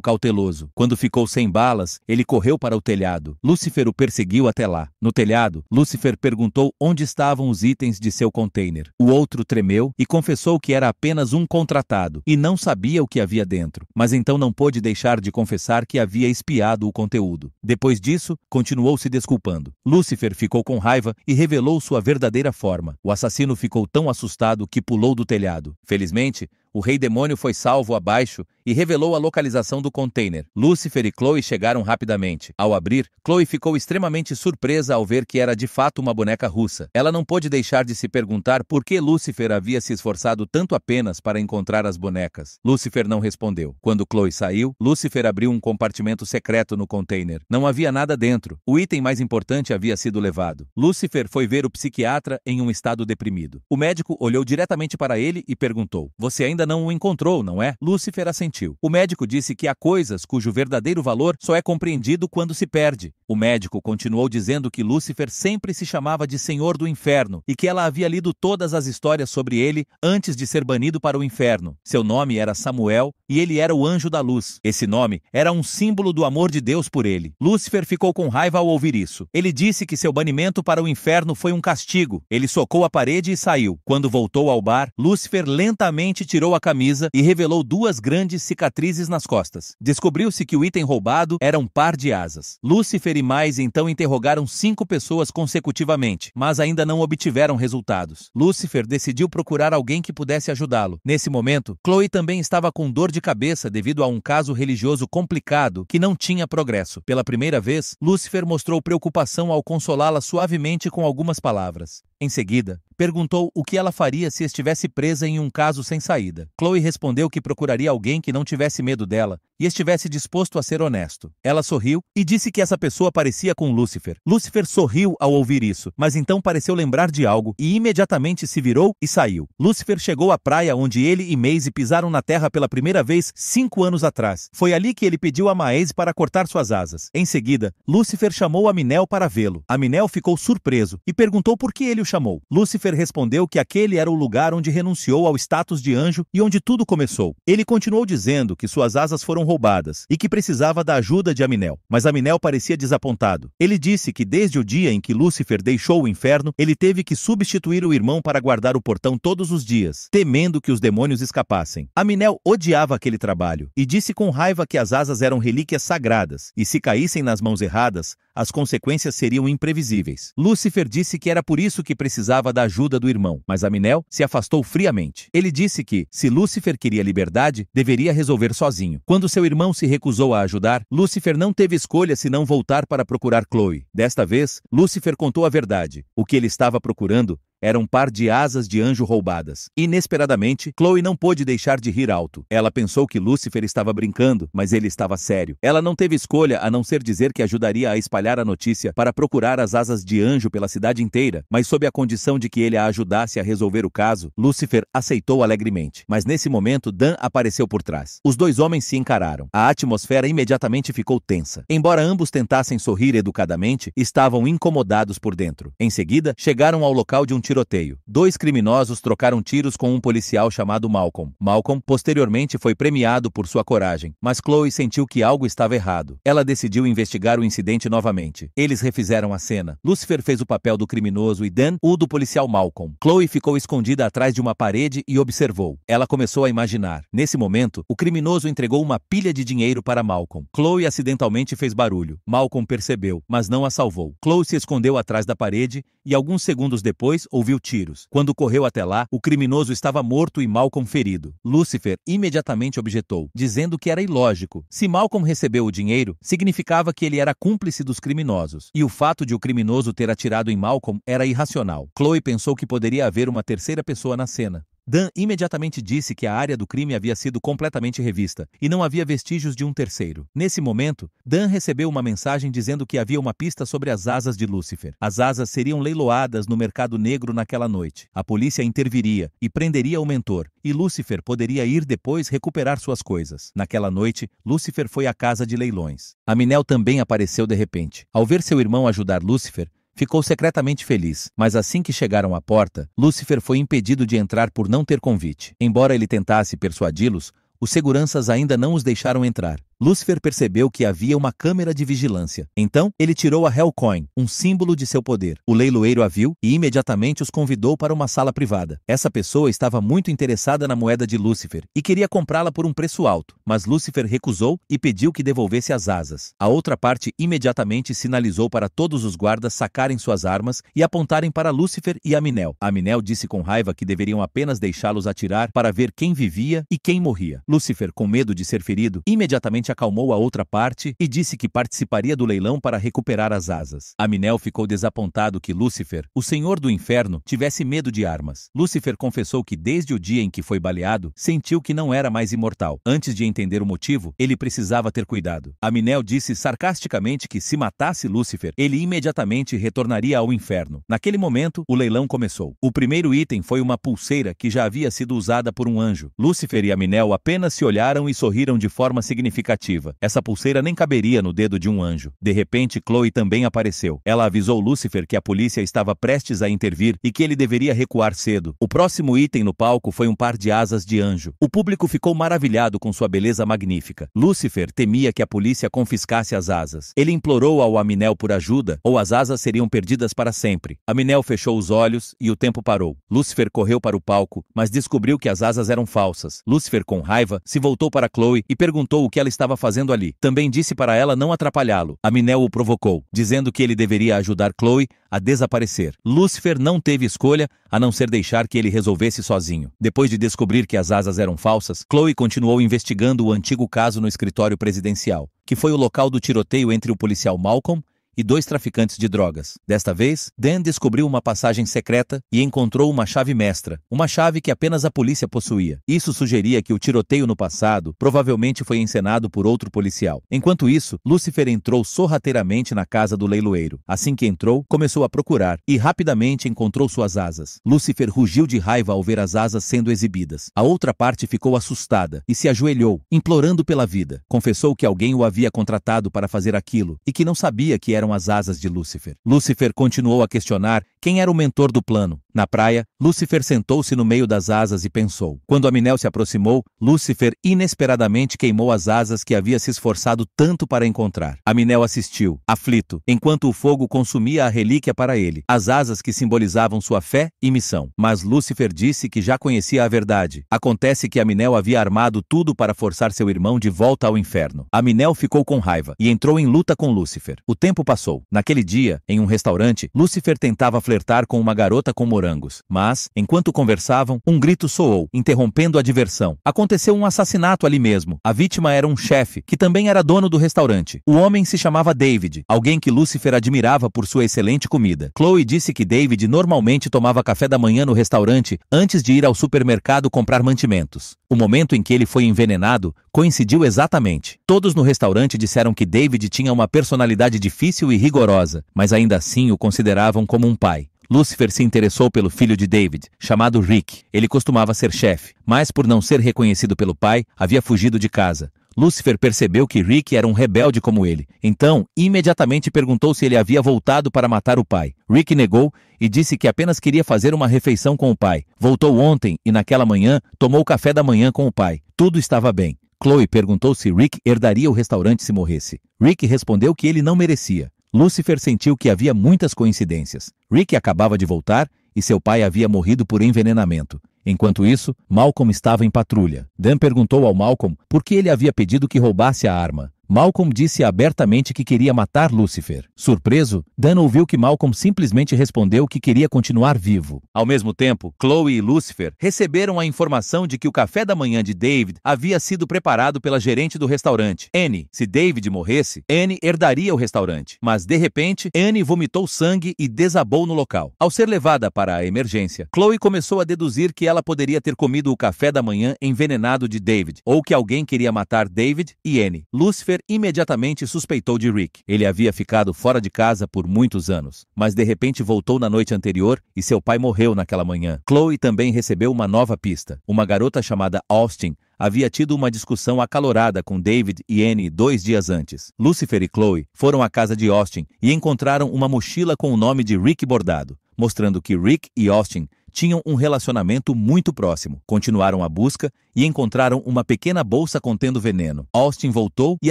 cauteloso. Quando ficou sem balas, ele correu para o telhado. Lúcifer o perseguiu até lá. No telhado, Lúcifer perguntou onde estavam os itens de seu container. O outro tremeu e confessou que era apenas um contratado, e não sabia o que havia dentro, mas então não pôde deixar de confessar que havia espiado o conteúdo. Depois disso, continuou se desculpando. Lúcifer ficou com raiva e revelou sua verdadeira forma. O assassino ficou tão assustado que pulou do telhado. Felizmente, o Rei Demônio foi salvo abaixo e revelou a localização do container. Lúcifer e Chloe chegaram rapidamente. Ao abrir, Chloe ficou extremamente surpresa ao ver que era de fato uma boneca russa. Ela não pôde deixar de se perguntar por que Lúcifer havia se esforçado tanto apenas para encontrar as bonecas. Lúcifer não respondeu. Quando Chloe saiu, Lúcifer abriu um compartimento secreto no container. Não havia nada dentro. O item mais importante havia sido levado. Lúcifer foi ver o psiquiatra em um estado deprimido. O médico olhou diretamente para ele e perguntou: "Você ainda não o encontrou, não é?" Lúcifer assentiu. O médico disse que há coisas cujo verdadeiro valor só é compreendido quando se perde. O médico continuou dizendo que Lúcifer sempre se chamava de Senhor do Inferno e que ela havia lido todas as histórias sobre ele antes de ser banido para o inferno. Seu nome era Samuel e ele era o anjo da luz. Esse nome era um símbolo do amor de Deus por ele. Lúcifer ficou com raiva ao ouvir isso. Ele disse que seu banimento para o inferno foi um castigo. Ele socou a parede e saiu. Quando voltou ao bar, Lúcifer lentamente tirou a camisa e revelou 2 grandes cicatrizes nas costas. Descobriu-se que o item roubado era um par de asas. Lúcifer e mais então interrogaram 5 pessoas consecutivamente, mas ainda não obtiveram resultados. Lúcifer decidiu procurar alguém que pudesse ajudá-lo. Nesse momento, Chloe também estava com dor de cabeça devido a um caso religioso complicado que não tinha progresso. Pela primeira vez, Lúcifer mostrou preocupação ao consolá-la suavemente com algumas palavras. Em seguida, perguntou o que ela faria se estivesse presa em um caso sem saída. Chloe respondeu que procuraria alguém que não tivesse medo dela e estivesse disposto a ser honesto. Ela sorriu e disse que essa pessoa parecia com Lúcifer. Lúcifer sorriu ao ouvir isso, mas então pareceu lembrar de algo e imediatamente se virou e saiu. Lúcifer chegou à praia onde ele e Maisie pisaram na terra pela primeira vez 5 anos atrás. Foi ali que ele pediu a Maisie para cortar suas asas. Em seguida, Lúcifer chamou Aminel para vê-lo. Aminel ficou surpreso e perguntou por que ele o chamou. Lúcifer respondeu que aquele era o lugar onde renunciou ao status de anjo e onde tudo começou. Ele continuou dizendo que suas asas foram roubadas e que precisava da ajuda de Aminel, mas Aminel parecia desapontado. Ele disse que desde o dia em que Lúcifer deixou o inferno, ele teve que substituir o irmão para guardar o portão todos os dias, temendo que os demônios escapassem. Aminel odiava aquele trabalho e disse com raiva que as asas eram relíquias sagradas e se caíssem nas mãos erradas, as consequências seriam imprevisíveis. Lúcifer disse que era por isso que precisava da ajuda do irmão, mas Aminel se afastou friamente. Ele disse que, se Lúcifer queria liberdade, deveria resolver sozinho. Quando seu irmão se recusou a ajudar, Lúcifer não teve escolha senão voltar para procurar Chloe. Desta vez, Lúcifer contou a verdade. O que ele estava procurando era um par de asas de anjo roubadas. Inesperadamente, Chloe não pôde deixar de rir alto. Ela pensou que Lúcifer estava brincando, mas ele estava sério. Ela não teve escolha a não ser dizer que ajudaria a espalhar a notícia para procurar as asas de anjo pela cidade inteira, mas sob a condição de que ele a ajudasse a resolver o caso, Lúcifer aceitou alegremente. Mas nesse momento, Dan apareceu por trás. Os 2 homens se encararam. A atmosfera imediatamente ficou tensa. Embora ambos tentassem sorrir educadamente, estavam incomodados por dentro. Em seguida, chegaram ao local de um tiroteio. 2 criminosos trocaram tiros com um policial chamado Malcolm. Malcolm, posteriormente, foi premiado por sua coragem, mas Chloe sentiu que algo estava errado. Ela decidiu investigar o incidente novamente. Eles refizeram a cena. Lucifer fez o papel do criminoso e Dan, o do policial Malcolm. Chloe ficou escondida atrás de uma parede e observou. Ela começou a imaginar. Nesse momento, o criminoso entregou uma pilha de dinheiro para Malcolm. Chloe acidentalmente fez barulho. Malcolm percebeu, mas não a salvou. Chloe se escondeu atrás da parede e alguns segundos depois ouviu tiros. Quando correu até lá, o criminoso estava morto e Malcolm ferido. Lucifer imediatamente objetou, dizendo que era ilógico. Se Malcolm recebeu o dinheiro, significava que ele era cúmplice dos criminosos. E o fato de o criminoso ter atirado em Malcolm era irracional. Chloe pensou que poderia haver uma terceira pessoa na cena. Dan imediatamente disse que a área do crime havia sido completamente revista e não havia vestígios de um terceiro. Nesse momento, Dan recebeu uma mensagem dizendo que havia uma pista sobre as asas de Lucifer. As asas seriam leiloadas no mercado negro naquela noite. A polícia interviria e prenderia o mentor, e Lucifer poderia ir depois recuperar suas coisas. Naquela noite, Lucifer foi à casa de leilões. Aminel também apareceu de repente. Ao ver seu irmão ajudar Lucifer, ficou secretamente feliz, mas assim que chegaram à porta, Lucifer foi impedido de entrar por não ter convite. Embora ele tentasse persuadi-los, os seguranças ainda não os deixaram entrar. Lucifer percebeu que havia uma câmera de vigilância. Então, ele tirou a Hellcoin, um símbolo de seu poder. O leiloeiro a viu e imediatamente os convidou para uma sala privada. Essa pessoa estava muito interessada na moeda de Lucifer e queria comprá-la por um preço alto, mas Lucifer recusou e pediu que devolvesse as asas. A outra parte imediatamente sinalizou para todos os guardas sacarem suas armas e apontarem para Lucifer e Aminel. Aminel disse com raiva que deveriam apenas deixá-los atirar para ver quem vivia e quem morria. Lucifer, com medo de ser ferido, imediatamente acalmou a outra parte e disse que participaria do leilão para recuperar as asas. Aminel ficou desapontado que Lucifer, o senhor do inferno, tivesse medo de armas. Lucifer confessou que desde o dia em que foi baleado, sentiu que não era mais imortal. Antes de entender o motivo, ele precisava ter cuidado. Aminel disse sarcasticamente que se matasse Lucifer, ele imediatamente retornaria ao inferno. Naquele momento, o leilão começou. O primeiro item foi uma pulseira que já havia sido usada por um anjo. Lucifer e Aminel apenas se olharam e sorriram de forma significativa. Essa pulseira nem caberia no dedo de um anjo. De repente, Chloe também apareceu. Ela avisou Lucifer que a polícia estava prestes a intervir e que ele deveria recuar cedo. O próximo item no palco foi um par de asas de anjo. O público ficou maravilhado com sua beleza magnífica. Lucifer temia que a polícia confiscasse as asas. Ele implorou ao Aminel por ajuda, ou as asas seriam perdidas para sempre. Aminel fechou os olhos e o tempo parou. Lucifer correu para o palco, mas descobriu que as asas eram falsas. Lucifer, com raiva, se voltou para Chloe e perguntou o que ela estava fazendo ali. Também disse para ela não atrapalhá-lo. Aminel o provocou, dizendo que ele deveria ajudar Chloe a desaparecer. Lucifer não teve escolha a não ser deixar que ele resolvesse sozinho. Depois de descobrir que as asas eram falsas, Chloe continuou investigando o antigo caso no escritório presidencial, que foi o local do tiroteio entre o policial Malcolm e 2 traficantes de drogas. Desta vez, Dan descobriu uma passagem secreta e encontrou uma chave mestra, uma chave que apenas a polícia possuía. Isso sugeria que o tiroteio no passado provavelmente foi encenado por outro policial. Enquanto isso, Lucifer entrou sorrateiramente na casa do leiloeiro. Assim que entrou, começou a procurar e rapidamente encontrou suas asas. Lucifer rugiu de raiva ao ver as asas sendo exibidas. A outra parte ficou assustada e se ajoelhou, implorando pela vida. Confessou que alguém o havia contratado para fazer aquilo e que não sabia que eram as asas de Lucifer. Lucifer continuou a questionar quem era o mentor do plano. Na praia, Lucifer sentou-se no meio das asas e pensou. Quando Aminel se aproximou, Lucifer inesperadamente queimou as asas que havia se esforçado tanto para encontrar. Aminel assistiu, aflito, enquanto o fogo consumia a relíquia para ele, as asas que simbolizavam sua fé e missão. Mas Lucifer disse que já conhecia a verdade. Acontece que Aminel havia armado tudo para forçar seu irmão de volta ao inferno. Aminel ficou com raiva e entrou em luta com Lucifer. O tempo passou. Naquele dia, em um restaurante, Lucifer tentava flertar com uma garota com morangos. Mas, enquanto conversavam, um grito soou, interrompendo a diversão. Aconteceu um assassinato ali mesmo. A vítima era um chefe, que também era dono do restaurante. O homem se chamava David, alguém que Lucifer admirava por sua excelente comida. Chloe disse que David normalmente tomava café da manhã no restaurante antes de ir ao supermercado comprar mantimentos. O momento em que ele foi envenenado coincidiu exatamente. Todos no restaurante disseram que David tinha uma personalidade difícil e rigorosa, mas ainda assim o consideravam como um pai. Lucifer se interessou pelo filho de David, chamado Rick. Ele costumava ser chefe, mas por não ser reconhecido pelo pai, havia fugido de casa. Lucifer percebeu que Rick era um rebelde como ele. Então, imediatamente perguntou se ele havia voltado para matar o pai. Rick negou e disse que apenas queria fazer uma refeição com o pai. Voltou ontem e naquela manhã tomou café da manhã com o pai. Tudo estava bem. Chloe perguntou se Rick herdaria o restaurante se morresse. Rick respondeu que ele não merecia. Lucifer sentiu que havia muitas coincidências. Rick acabava de voltar e seu pai havia morrido por envenenamento. Enquanto isso, Malcolm estava em patrulha. Dan perguntou ao Malcolm por que ele havia pedido que roubasse a arma. Malcolm disse abertamente que queria matar Lucifer. Surpreso, Dan ouviu que Malcolm simplesmente respondeu que queria continuar vivo. Ao mesmo tempo, Chloe e Lucifer receberam a informação de que o café da manhã de David havia sido preparado pela gerente do restaurante, Annie. Se David morresse, Annie herdaria o restaurante. Mas, de repente, Annie vomitou sangue e desabou no local. Ao ser levada para a emergência, Chloe começou a deduzir que ela poderia ter comido o café da manhã envenenado de David, ou que alguém queria matar David e Annie. Lucifer imediatamente suspeitou de Rick. Ele havia ficado fora de casa por muitos anos, mas de repente voltou na noite anterior e seu pai morreu naquela manhã. Chloe também recebeu uma nova pista. Uma garota chamada Austin havia tido uma discussão acalorada com David e Annie 2 dias antes. Lucifer e Chloe foram à casa de Austin e encontraram uma mochila com o nome de Rick bordado, mostrando que Rick e Austin tinham um relacionamento muito próximo. Continuaram a busca e encontraram uma pequena bolsa contendo veneno. Austin voltou e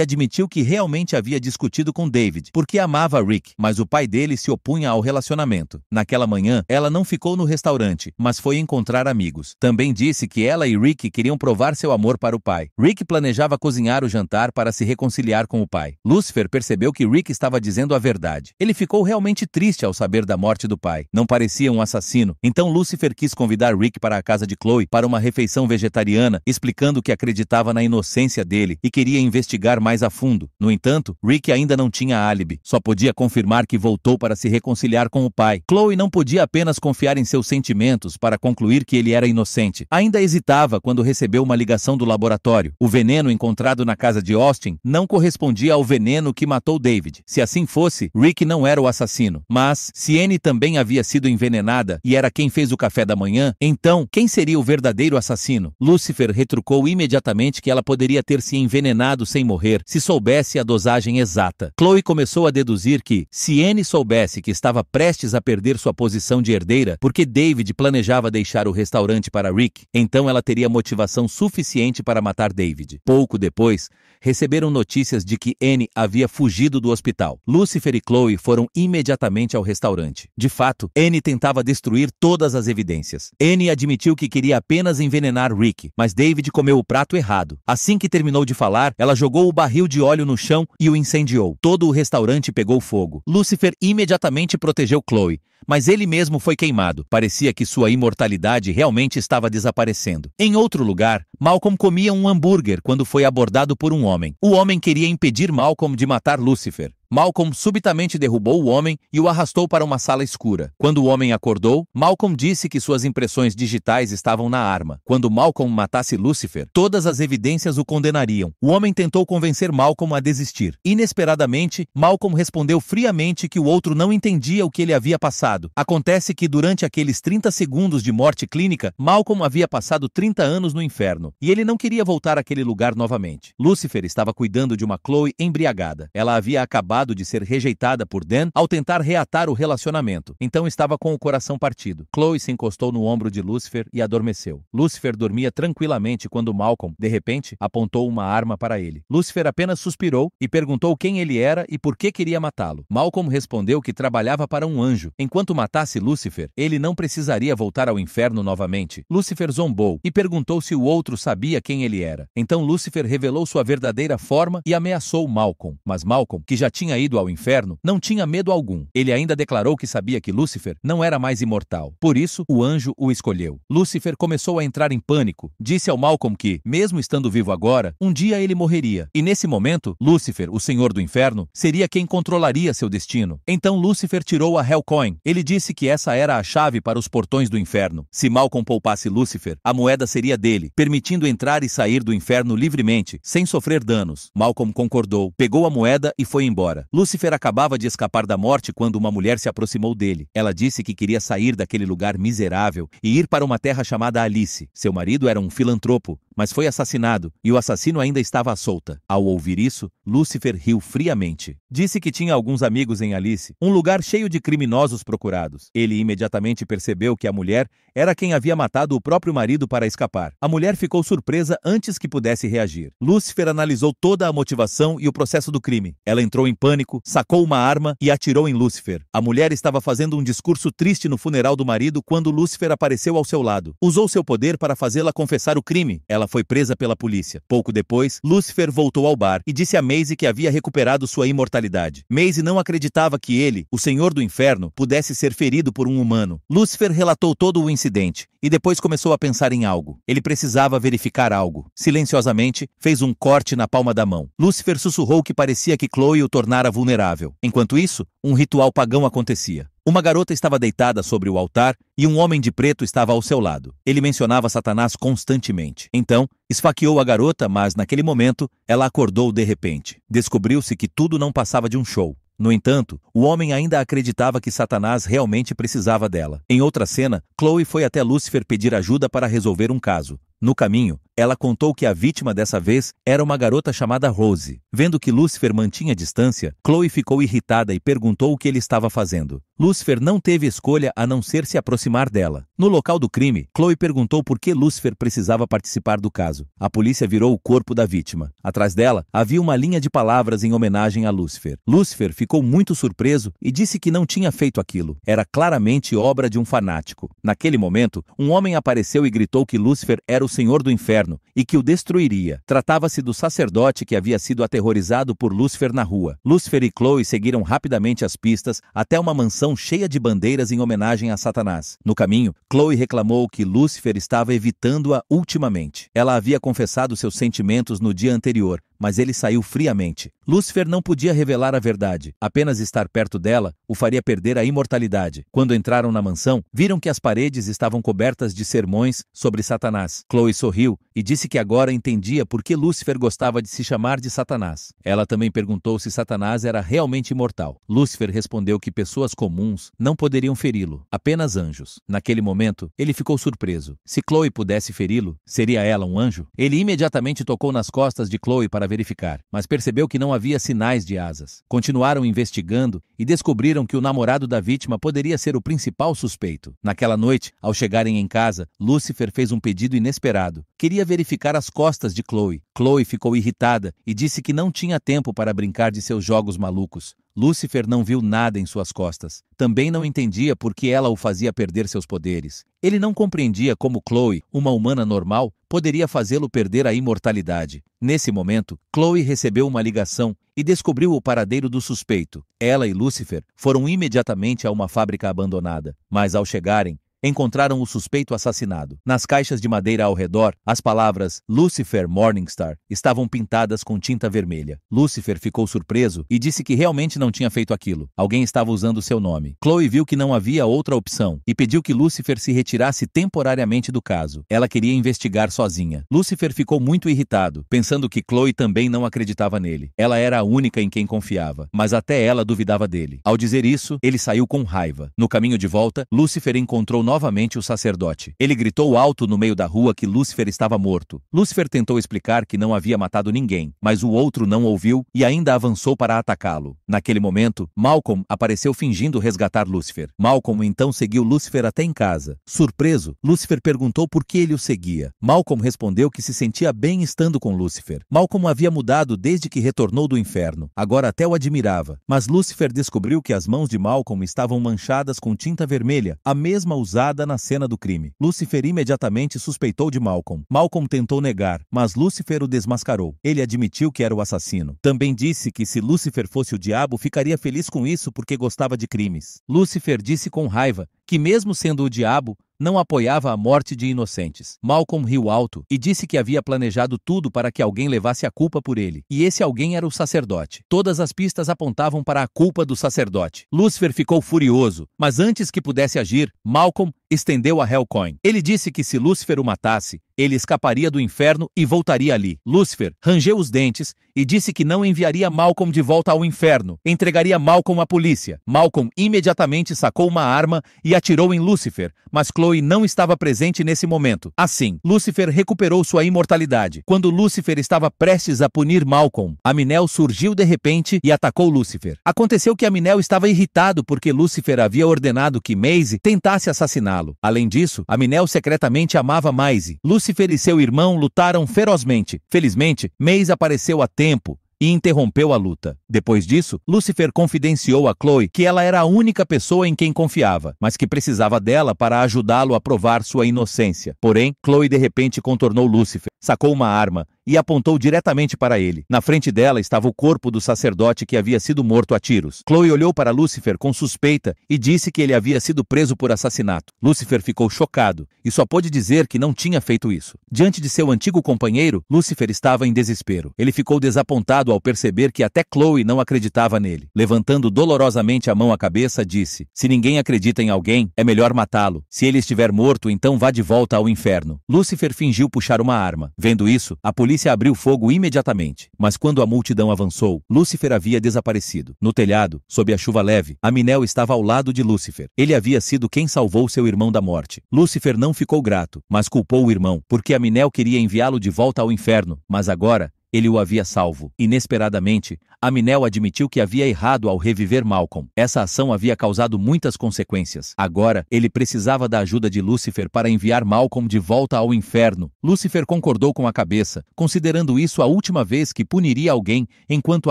admitiu que realmente havia discutido com David, porque amava Rick, mas o pai dele se opunha ao relacionamento. Naquela manhã, ela não ficou no restaurante, mas foi encontrar amigos. Também disse que ela e Rick queriam provar seu amor para o pai. Rick planejava cozinhar o jantar para se reconciliar com o pai. Lucifer percebeu que Rick estava dizendo a verdade. Ele ficou realmente triste ao saber da morte do pai. Não parecia um assassino. Então Lucifer quis convidar Rick para a casa de Chloe para uma refeição vegetariana, explicando que acreditava na inocência dele e queria investigar mais a fundo. No entanto, Rick ainda não tinha álibi. Só podia confirmar que voltou para se reconciliar com o pai. Chloe não podia apenas confiar em seus sentimentos para concluir que ele era inocente. Ainda hesitava quando recebeu uma ligação do laboratório. O veneno encontrado na casa de Austin não correspondia ao veneno que matou David. Se assim fosse, Rick não era o assassino. Mas, se Annie também havia sido envenenada e era quem fez o café da manhã, então, quem seria o verdadeiro assassino? Lucifer retrucou imediatamente que ela poderia ter se envenenado sem morrer, se soubesse a dosagem exata. Chloe começou a deduzir que, se Annie soubesse que estava prestes a perder sua posição de herdeira, porque David planejava deixar o restaurante para Rick, então ela teria motivação suficiente para matar David. Pouco depois, receberam notícias de que Annie havia fugido do hospital. Lucifer e Chloe foram imediatamente ao restaurante. De fato, Annie tentava destruir todas as evidências. Annie admitiu que queria apenas envenenar Rick, mas David comeu o prato errado. Assim que terminou de falar, ela jogou o barril de óleo no chão e o incendiou. Todo o restaurante pegou fogo. Lucifer imediatamente protegeu Chloe, mas ele mesmo foi queimado. Parecia que sua imortalidade realmente estava desaparecendo. Em outro lugar, Malcolm comia um hambúrguer quando foi abordado por um homem. O homem queria impedir Malcolm de matar Lucifer. Malcolm subitamente derrubou o homem e o arrastou para uma sala escura. Quando o homem acordou, Malcolm disse que suas impressões digitais estavam na arma. Quando Malcolm matasse Lucifer, todas as evidências o condenariam. O homem tentou convencer Malcolm a desistir. Inesperadamente, Malcolm respondeu friamente que o outro não entendia o que ele havia passado. Acontece que durante aqueles 30 segundos de morte clínica, Malcolm havia passado 30 anos no inferno, e ele não queria voltar àquele lugar novamente. Lucifer estava cuidando de uma Chloe embriagada. Ela havia acabado de ser rejeitada por Dan ao tentar reatar o relacionamento. Então estava com o coração partido. Chloe se encostou no ombro de Lucifer e adormeceu. Lucifer dormia tranquilamente quando Malcolm, de repente, apontou uma arma para ele. Lucifer apenas suspirou e perguntou quem ele era e por que queria matá-lo. Malcolm respondeu que trabalhava para um anjo. Enquanto matasse Lucifer, ele não precisaria voltar ao inferno novamente. Lucifer zombou e perguntou se o outro sabia quem ele era. Então Lucifer revelou sua verdadeira forma e ameaçou Malcolm. Mas Malcolm, que já tinha ido ao inferno, não tinha medo algum. Ele ainda declarou que sabia que Lucifer não era mais imortal. Por isso, o anjo o escolheu. Lucifer começou a entrar em pânico. Disse ao Malcolm que, mesmo estando vivo agora, um dia ele morreria. E nesse momento, Lucifer, o senhor do inferno, seria quem controlaria seu destino. Então Lucifer tirou a Hellcoin. Ele disse que essa era a chave para os portões do inferno. Se Malcolm poupasse Lucifer, a moeda seria dele, permitindo entrar e sair do inferno livremente, sem sofrer danos. Malcolm concordou, pegou a moeda e foi embora. fora. Lúcifer acabava de escapar da morte quando uma mulher se aproximou dele. Ela disse que queria sair daquele lugar miserável e ir para uma terra chamada Alice. Seu marido era um filantropo, mas foi assassinado, e o assassino ainda estava à solta. Ao ouvir isso, Lúcifer riu friamente. Disse que tinha alguns amigos em Alice, um lugar cheio de criminosos procurados. Ele imediatamente percebeu que a mulher era quem havia matado o próprio marido para escapar. A mulher ficou surpresa antes que pudesse reagir. Lúcifer analisou toda a motivação e o processo do crime. Ela entrou em pânico, sacou uma arma e atirou em Lúcifer. A mulher estava fazendo um discurso triste no funeral do marido quando Lúcifer apareceu ao seu lado. Usou seu poder para fazê-la confessar o crime. Ela foi presa pela polícia. Pouco depois, Lúcifer voltou ao bar e disse a Maisie que havia recuperado sua imortalidade. Maisie não acreditava que ele, o Senhor do Inferno, pudesse ser ferido por um humano. Lúcifer relatou todo o incidente e depois começou a pensar em algo. Ele precisava verificar algo. Silenciosamente, fez um corte na palma da mão. Lúcifer sussurrou que parecia que Chloe o tornara vulnerável. Enquanto isso, um ritual pagão acontecia. Uma garota estava deitada sobre o altar e um homem de preto estava ao seu lado. Ele mencionava Satanás constantemente. Então, esfaqueou a garota, mas naquele momento, ela acordou de repente. Descobriu-se que tudo não passava de um show. No entanto, o homem ainda acreditava que Satanás realmente precisava dela. Em outra cena, Chloe foi até Lúcifer pedir ajuda para resolver um caso. No caminho, ela contou que a vítima dessa vez era uma garota chamada Rose. Vendo que Lúcifer mantinha distância, Chloe ficou irritada e perguntou o que ele estava fazendo. Lúcifer não teve escolha a não ser se aproximar dela. No local do crime, Chloe perguntou por que Lúcifer precisava participar do caso. A polícia virou o corpo da vítima. Atrás dela, havia uma linha de palavras em homenagem a Lúcifer. Lúcifer ficou muito surpreso e disse que não tinha feito aquilo. Era claramente obra de um fanático. Naquele momento, um homem apareceu e gritou que Lúcifer era o Senhor do Inferno e que o destruiria. Tratava-se do sacerdote que havia sido aterrorizado por Lúcifer na rua. Lúcifer e Chloe seguiram rapidamente as pistas até uma mansão cheia de bandeiras em homenagem a Satanás. No caminho, Chloe reclamou que Lúcifer estava evitando-a ultimamente. Ela havia confessado seus sentimentos no dia anterior, mas ele saiu friamente. Lúcifer não podia revelar a verdade. Apenas estar perto dela o faria perder a imortalidade. Quando entraram na mansão, viram que as paredes estavam cobertas de sermões sobre Satanás. Chloe sorriu e disse que agora entendia por que Lúcifer gostava de se chamar de Satanás. Ela também perguntou se Satanás era realmente imortal. Lúcifer respondeu que pessoas comuns não poderiam feri-lo, apenas anjos. Naquele momento, ele ficou surpreso. Se Chloe pudesse feri-lo, seria ela um anjo? Ele imediatamente tocou nas costas de Chloe para verificar, mas percebeu que não havia sinais de asas. Continuaram investigando e descobriram que o namorado da vítima poderia ser o principal suspeito. Naquela noite, ao chegarem em casa, Lúcifer fez um pedido inesperado. Queria verificar as costas de Chloe. Chloe ficou irritada e disse que não tinha tempo para brincar de seus jogos malucos. Lúcifer não viu nada em suas costas. Também não entendia por que ela o fazia perder seus poderes. Ele não compreendia como Chloe, uma humana normal, poderia fazê-lo perder a imortalidade. Nesse momento, Chloe recebeu uma ligação e descobriu o paradeiro do suspeito. Ela e Lúcifer foram imediatamente a uma fábrica abandonada, mas ao chegarem, encontraram o suspeito assassinado. Nas caixas de madeira ao redor, as palavras Lucifer Morningstar estavam pintadas com tinta vermelha. Lúcifer ficou surpreso e disse que realmente não tinha feito aquilo. Alguém estava usando seu nome. Chloe viu que não havia outra opção e pediu que Lúcifer se retirasse temporariamente do caso. Ela queria investigar sozinha. Lúcifer ficou muito irritado, pensando que Chloe também não acreditava nele. Ela era a única em quem confiava, mas até ela duvidava dele. Ao dizer isso, ele saiu com raiva. No caminho de volta, Lúcifer encontrou novamente o sacerdote. Ele gritou alto no meio da rua que Lúcifer estava morto. Lúcifer tentou explicar que não havia matado ninguém, mas o outro não ouviu e ainda avançou para atacá-lo. Naquele momento, Malcolm apareceu fingindo resgatar Lúcifer. Malcolm então seguiu Lúcifer até em casa. Surpreso, Lúcifer perguntou por que ele o seguia. Malcolm respondeu que se sentia bem estando com Lúcifer. Malcolm havia mudado desde que retornou do inferno. Agora até o admirava. Mas Lúcifer descobriu que as mãos de Malcolm estavam manchadas com tinta vermelha, a mesma usada na cena do crime. Lúcifer imediatamente suspeitou de Malcolm. Malcolm tentou negar, mas Lúcifer o desmascarou. Ele admitiu que era o assassino. Também disse que se Lúcifer fosse o diabo, ficaria feliz com isso porque gostava de crimes. Lúcifer disse com raiva que mesmo sendo o diabo, não apoiava a morte de inocentes. Malcolm riu alto e disse que havia planejado tudo para que alguém levasse a culpa por ele. E esse alguém era o sacerdote. Todas as pistas apontavam para a culpa do sacerdote. Lúcifer ficou furioso, mas antes que pudesse agir, Malcolm estendeu a Hellcoin. Ele disse que se Lúcifer o matasse, ele escaparia do inferno e voltaria ali. Lúcifer rangeu os dentes e disse que não enviaria Malcolm de volta ao inferno, entregaria Malcolm à polícia. Malcolm imediatamente sacou uma arma e atirou em Lúcifer, mas Chloe não estava presente nesse momento. Assim, Lúcifer recuperou sua imortalidade. Quando Lúcifer estava prestes a punir Malcolm, Aminél surgiu de repente e atacou Lúcifer. Aconteceu que Aminél estava irritado porque Lúcifer havia ordenado que Maisie tentasse assassiná-lo. Além disso, Aminél secretamente amava Maisie. Lúcifer e seu irmão lutaram ferozmente. Felizmente, Maisie apareceu a tempo e interrompeu a luta. Depois disso, Lúcifer confidenciou a Chloe que ela era a única pessoa em quem confiava, mas que precisava dela para ajudá-lo a provar sua inocência. Porém, Chloe de repente contornou Lúcifer, sacou uma arma e apontou diretamente para ele. Na frente dela estava o corpo do sacerdote que havia sido morto a tiros. Chloe olhou para Lúcifer com suspeita e disse que ele havia sido preso por assassinato. Lúcifer ficou chocado e só pôde dizer que não tinha feito isso. Diante de seu antigo companheiro, Lúcifer estava em desespero. Ele ficou desapontado ao perceber que até Chloe não acreditava nele. Levantando dolorosamente a mão à cabeça, disse: "Se ninguém acredita em alguém, é melhor matá-lo. Se ele estiver morto, então vá de volta ao inferno." Lúcifer fingiu puxar uma arma. Vendo isso, a polícia abriu fogo imediatamente. Mas quando a multidão avançou, Lúcifer havia desaparecido. No telhado, sob a chuva leve, Aminél estava ao lado de Lúcifer. Ele havia sido quem salvou seu irmão da morte. Lúcifer não ficou grato, mas culpou o irmão, porque Aminél queria enviá-lo de volta ao inferno. Mas agora, ele o havia salvo. Inesperadamente, Aminél admitiu que havia errado ao reviver Malcolm. Essa ação havia causado muitas consequências. Agora, ele precisava da ajuda de Lúcifer para enviar Malcolm de volta ao inferno. Lúcifer concordou com a cabeça, considerando isso a última vez que puniria alguém enquanto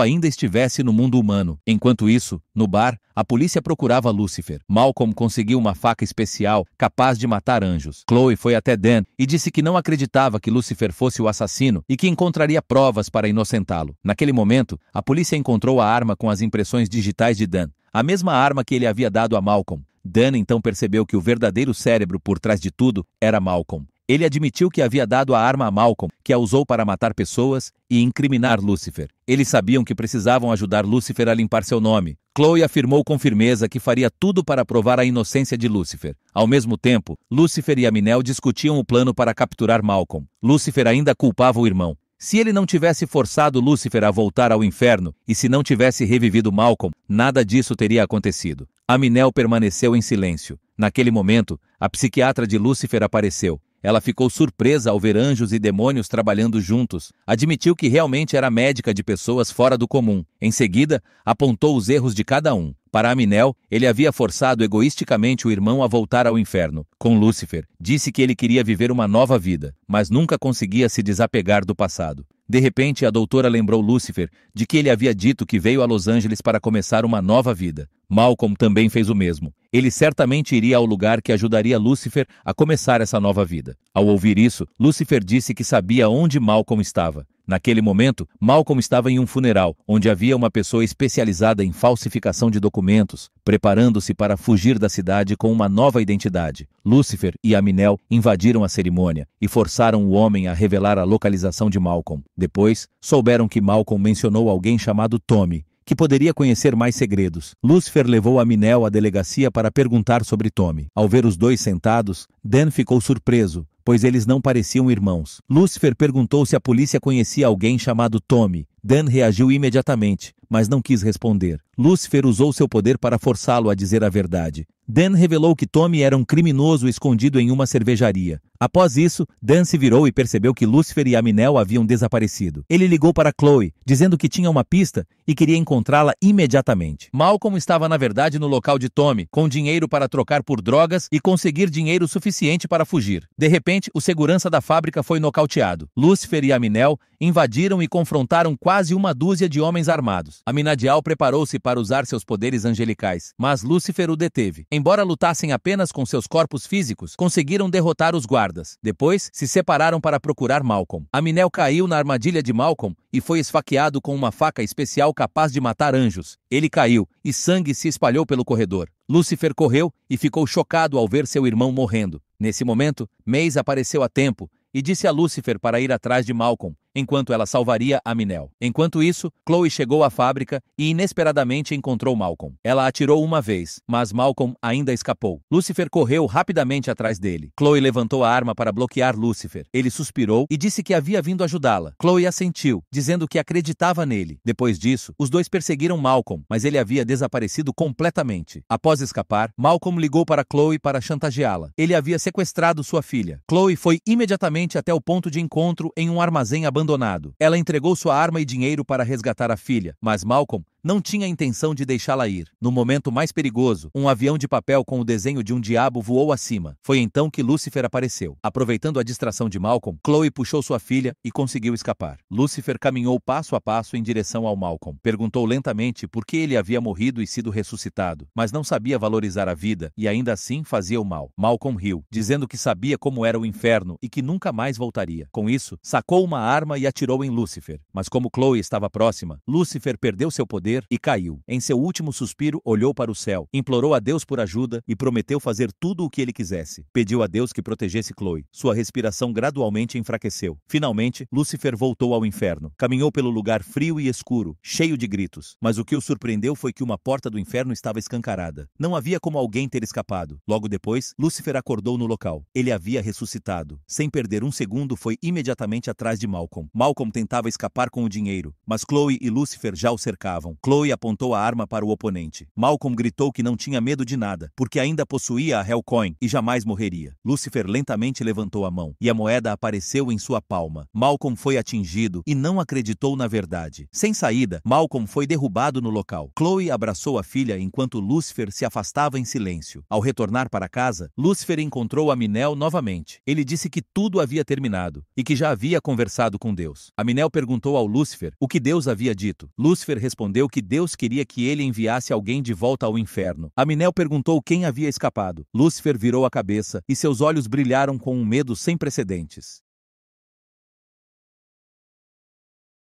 ainda estivesse no mundo humano. Enquanto isso, no bar, a polícia procurava Lúcifer. Malcolm conseguiu uma faca especial capaz de matar anjos. Chloe foi até Dan e disse que não acreditava que Lúcifer fosse o assassino e que encontraria provas para inocentá-lo. Naquele momento, a polícia encontrou a arma com as impressões digitais de Dan, a mesma arma que ele havia dado a Malcolm. Dan então percebeu que o verdadeiro cérebro por trás de tudo era Malcolm. Ele admitiu que havia dado a arma a Malcolm, que a usou para matar pessoas e incriminar Lúcifer. Eles sabiam que precisavam ajudar Lúcifer a limpar seu nome. Chloe afirmou com firmeza que faria tudo para provar a inocência de Lúcifer. Ao mesmo tempo, Lúcifer e Aminél discutiam o plano para capturar Malcolm. Lúcifer ainda culpava o irmão. Se ele não tivesse forçado Lúcifer a voltar ao inferno e se não tivesse revivido Malcolm, nada disso teria acontecido. Aminél permaneceu em silêncio. Naquele momento, a psiquiatra de Lúcifer apareceu. Ela ficou surpresa ao ver anjos e demônios trabalhando juntos. Admitiu que realmente era médica de pessoas fora do comum. Em seguida, apontou os erros de cada um. Para Aminél, ele havia forçado egoisticamente o irmão a voltar ao inferno. Com Lúcifer, disse que ele queria viver uma nova vida, mas nunca conseguia se desapegar do passado. De repente, a doutora lembrou Lúcifer de que ele havia dito que veio a Los Angeles para começar uma nova vida. Malcolm também fez o mesmo. Ele certamente iria ao lugar que ajudaria Lúcifer a começar essa nova vida. Ao ouvir isso, Lúcifer disse que sabia onde Malcolm estava. Naquele momento, Malcolm estava em um funeral, onde havia uma pessoa especializada em falsificação de documentos, preparando-se para fugir da cidade com uma nova identidade. Lúcifer e Aminél invadiram a cerimônia e forçaram o homem a revelar a localização de Malcolm. Depois, souberam que Malcolm mencionou alguém chamado Tommy, que poderia conhecer mais segredos. Lúcifer levou Aminél à delegacia para perguntar sobre Tommy. Ao ver os dois sentados, Dan ficou surpreso, pois eles não pareciam irmãos. Lúcifer perguntou se a polícia conhecia alguém chamado Tommy. Dan reagiu imediatamente, mas não quis responder. Lúcifer usou seu poder para forçá-lo a dizer a verdade. Dan revelou que Tommy era um criminoso escondido em uma cervejaria. Após isso, Dan se virou e percebeu que Lúcifer e Aminél haviam desaparecido. Ele ligou para Chloe, dizendo que tinha uma pista e queria encontrá-la imediatamente. Malcolm estava na verdade no local de Tommy, com dinheiro para trocar por drogas e conseguir dinheiro suficiente para fugir. De repente, o segurança da fábrica foi nocauteado. Lúcifer e Aminél invadiram e confrontaram quase uma dúzia de homens armados. Amenadiel preparou-se para usar seus poderes angelicais, mas Lúcifer o deteve. Embora lutassem apenas com seus corpos físicos, conseguiram derrotar os guardas. Depois, se separaram para procurar Malcolm. Aminél caiu na armadilha de Malcolm e foi esfaqueado com uma faca especial capaz de matar anjos. Ele caiu e sangue se espalhou pelo corredor. Lúcifer correu e ficou chocado ao ver seu irmão morrendo. Nesse momento, Maisie apareceu a tempo e disse a Lúcifer para ir atrás de Malcolm. enquanto ela salvaria Aminel. Enquanto isso, Chloe chegou à fábrica e inesperadamente encontrou Malcolm. Ela atirou uma vez, mas Malcolm ainda escapou. Lucifer correu rapidamente atrás dele. Chloe levantou a arma para bloquear Lucifer. Ele suspirou e disse que havia vindo ajudá-la. Chloe assentiu, dizendo que acreditava nele. Depois disso, os dois perseguiram Malcolm, mas ele havia desaparecido completamente. Após escapar, Malcolm ligou para Chloe para chantageá-la. Ele havia sequestrado sua filha. Chloe foi imediatamente até o ponto de encontro em um armazém abandonado. Ela entregou sua arma e dinheiro para resgatar a filha, mas Malcolm não tinha intenção de deixá-la ir. No momento mais perigoso, um avião de papel com o desenho de um diabo voou acima. Foi então que Lucifer apareceu. Aproveitando a distração de Malcolm, Chloe puxou sua filha e conseguiu escapar. Lucifer caminhou passo a passo em direção ao Malcolm. Perguntou lentamente por que ele havia morrido e sido ressuscitado, mas não sabia valorizar a vida e ainda assim fazia o mal. Malcolm riu, dizendo que sabia como era o inferno e que nunca mais voltaria. Com isso, sacou uma arma e atirou em Lucifer. Mas como Chloe estava próxima, Lucifer perdeu seu poder e caiu. Em seu último suspiro, olhou para o céu, implorou a Deus por ajuda e prometeu fazer tudo o que ele quisesse. Pediu a Deus que protegesse Chloe. Sua respiração gradualmente enfraqueceu. Finalmente, Lucifer voltou ao inferno. Caminhou pelo lugar frio e escuro, cheio de gritos. Mas o que o surpreendeu foi que uma porta do inferno estava escancarada. Não havia como alguém ter escapado. Logo depois, Lucifer acordou no local. Ele havia ressuscitado. Sem perder um segundo, foi imediatamente atrás de Malcolm. Malcolm tentava escapar com o dinheiro, mas Chloe e Lucifer já o cercavam. Chloe apontou a arma para o oponente. Malcolm gritou que não tinha medo de nada, porque ainda possuía a Hellcoin e jamais morreria. Lucifer lentamente levantou a mão, e a moeda apareceu em sua palma. Malcolm foi atingido e não acreditou na verdade. Sem saída, Malcolm foi derrubado no local. Chloe abraçou a filha enquanto Lucifer se afastava em silêncio. Ao retornar para casa, Lucifer encontrou Aminel novamente. Ele disse que tudo havia terminado e que já havia conversado com Deus. Aminel perguntou ao Lucifer o que Deus havia dito. Lucifer respondeu que Deus queria que ele enviasse alguém de volta ao inferno. Aminel perguntou quem havia escapado. Lucifer virou a cabeça e seus olhos brilharam com um medo sem precedentes.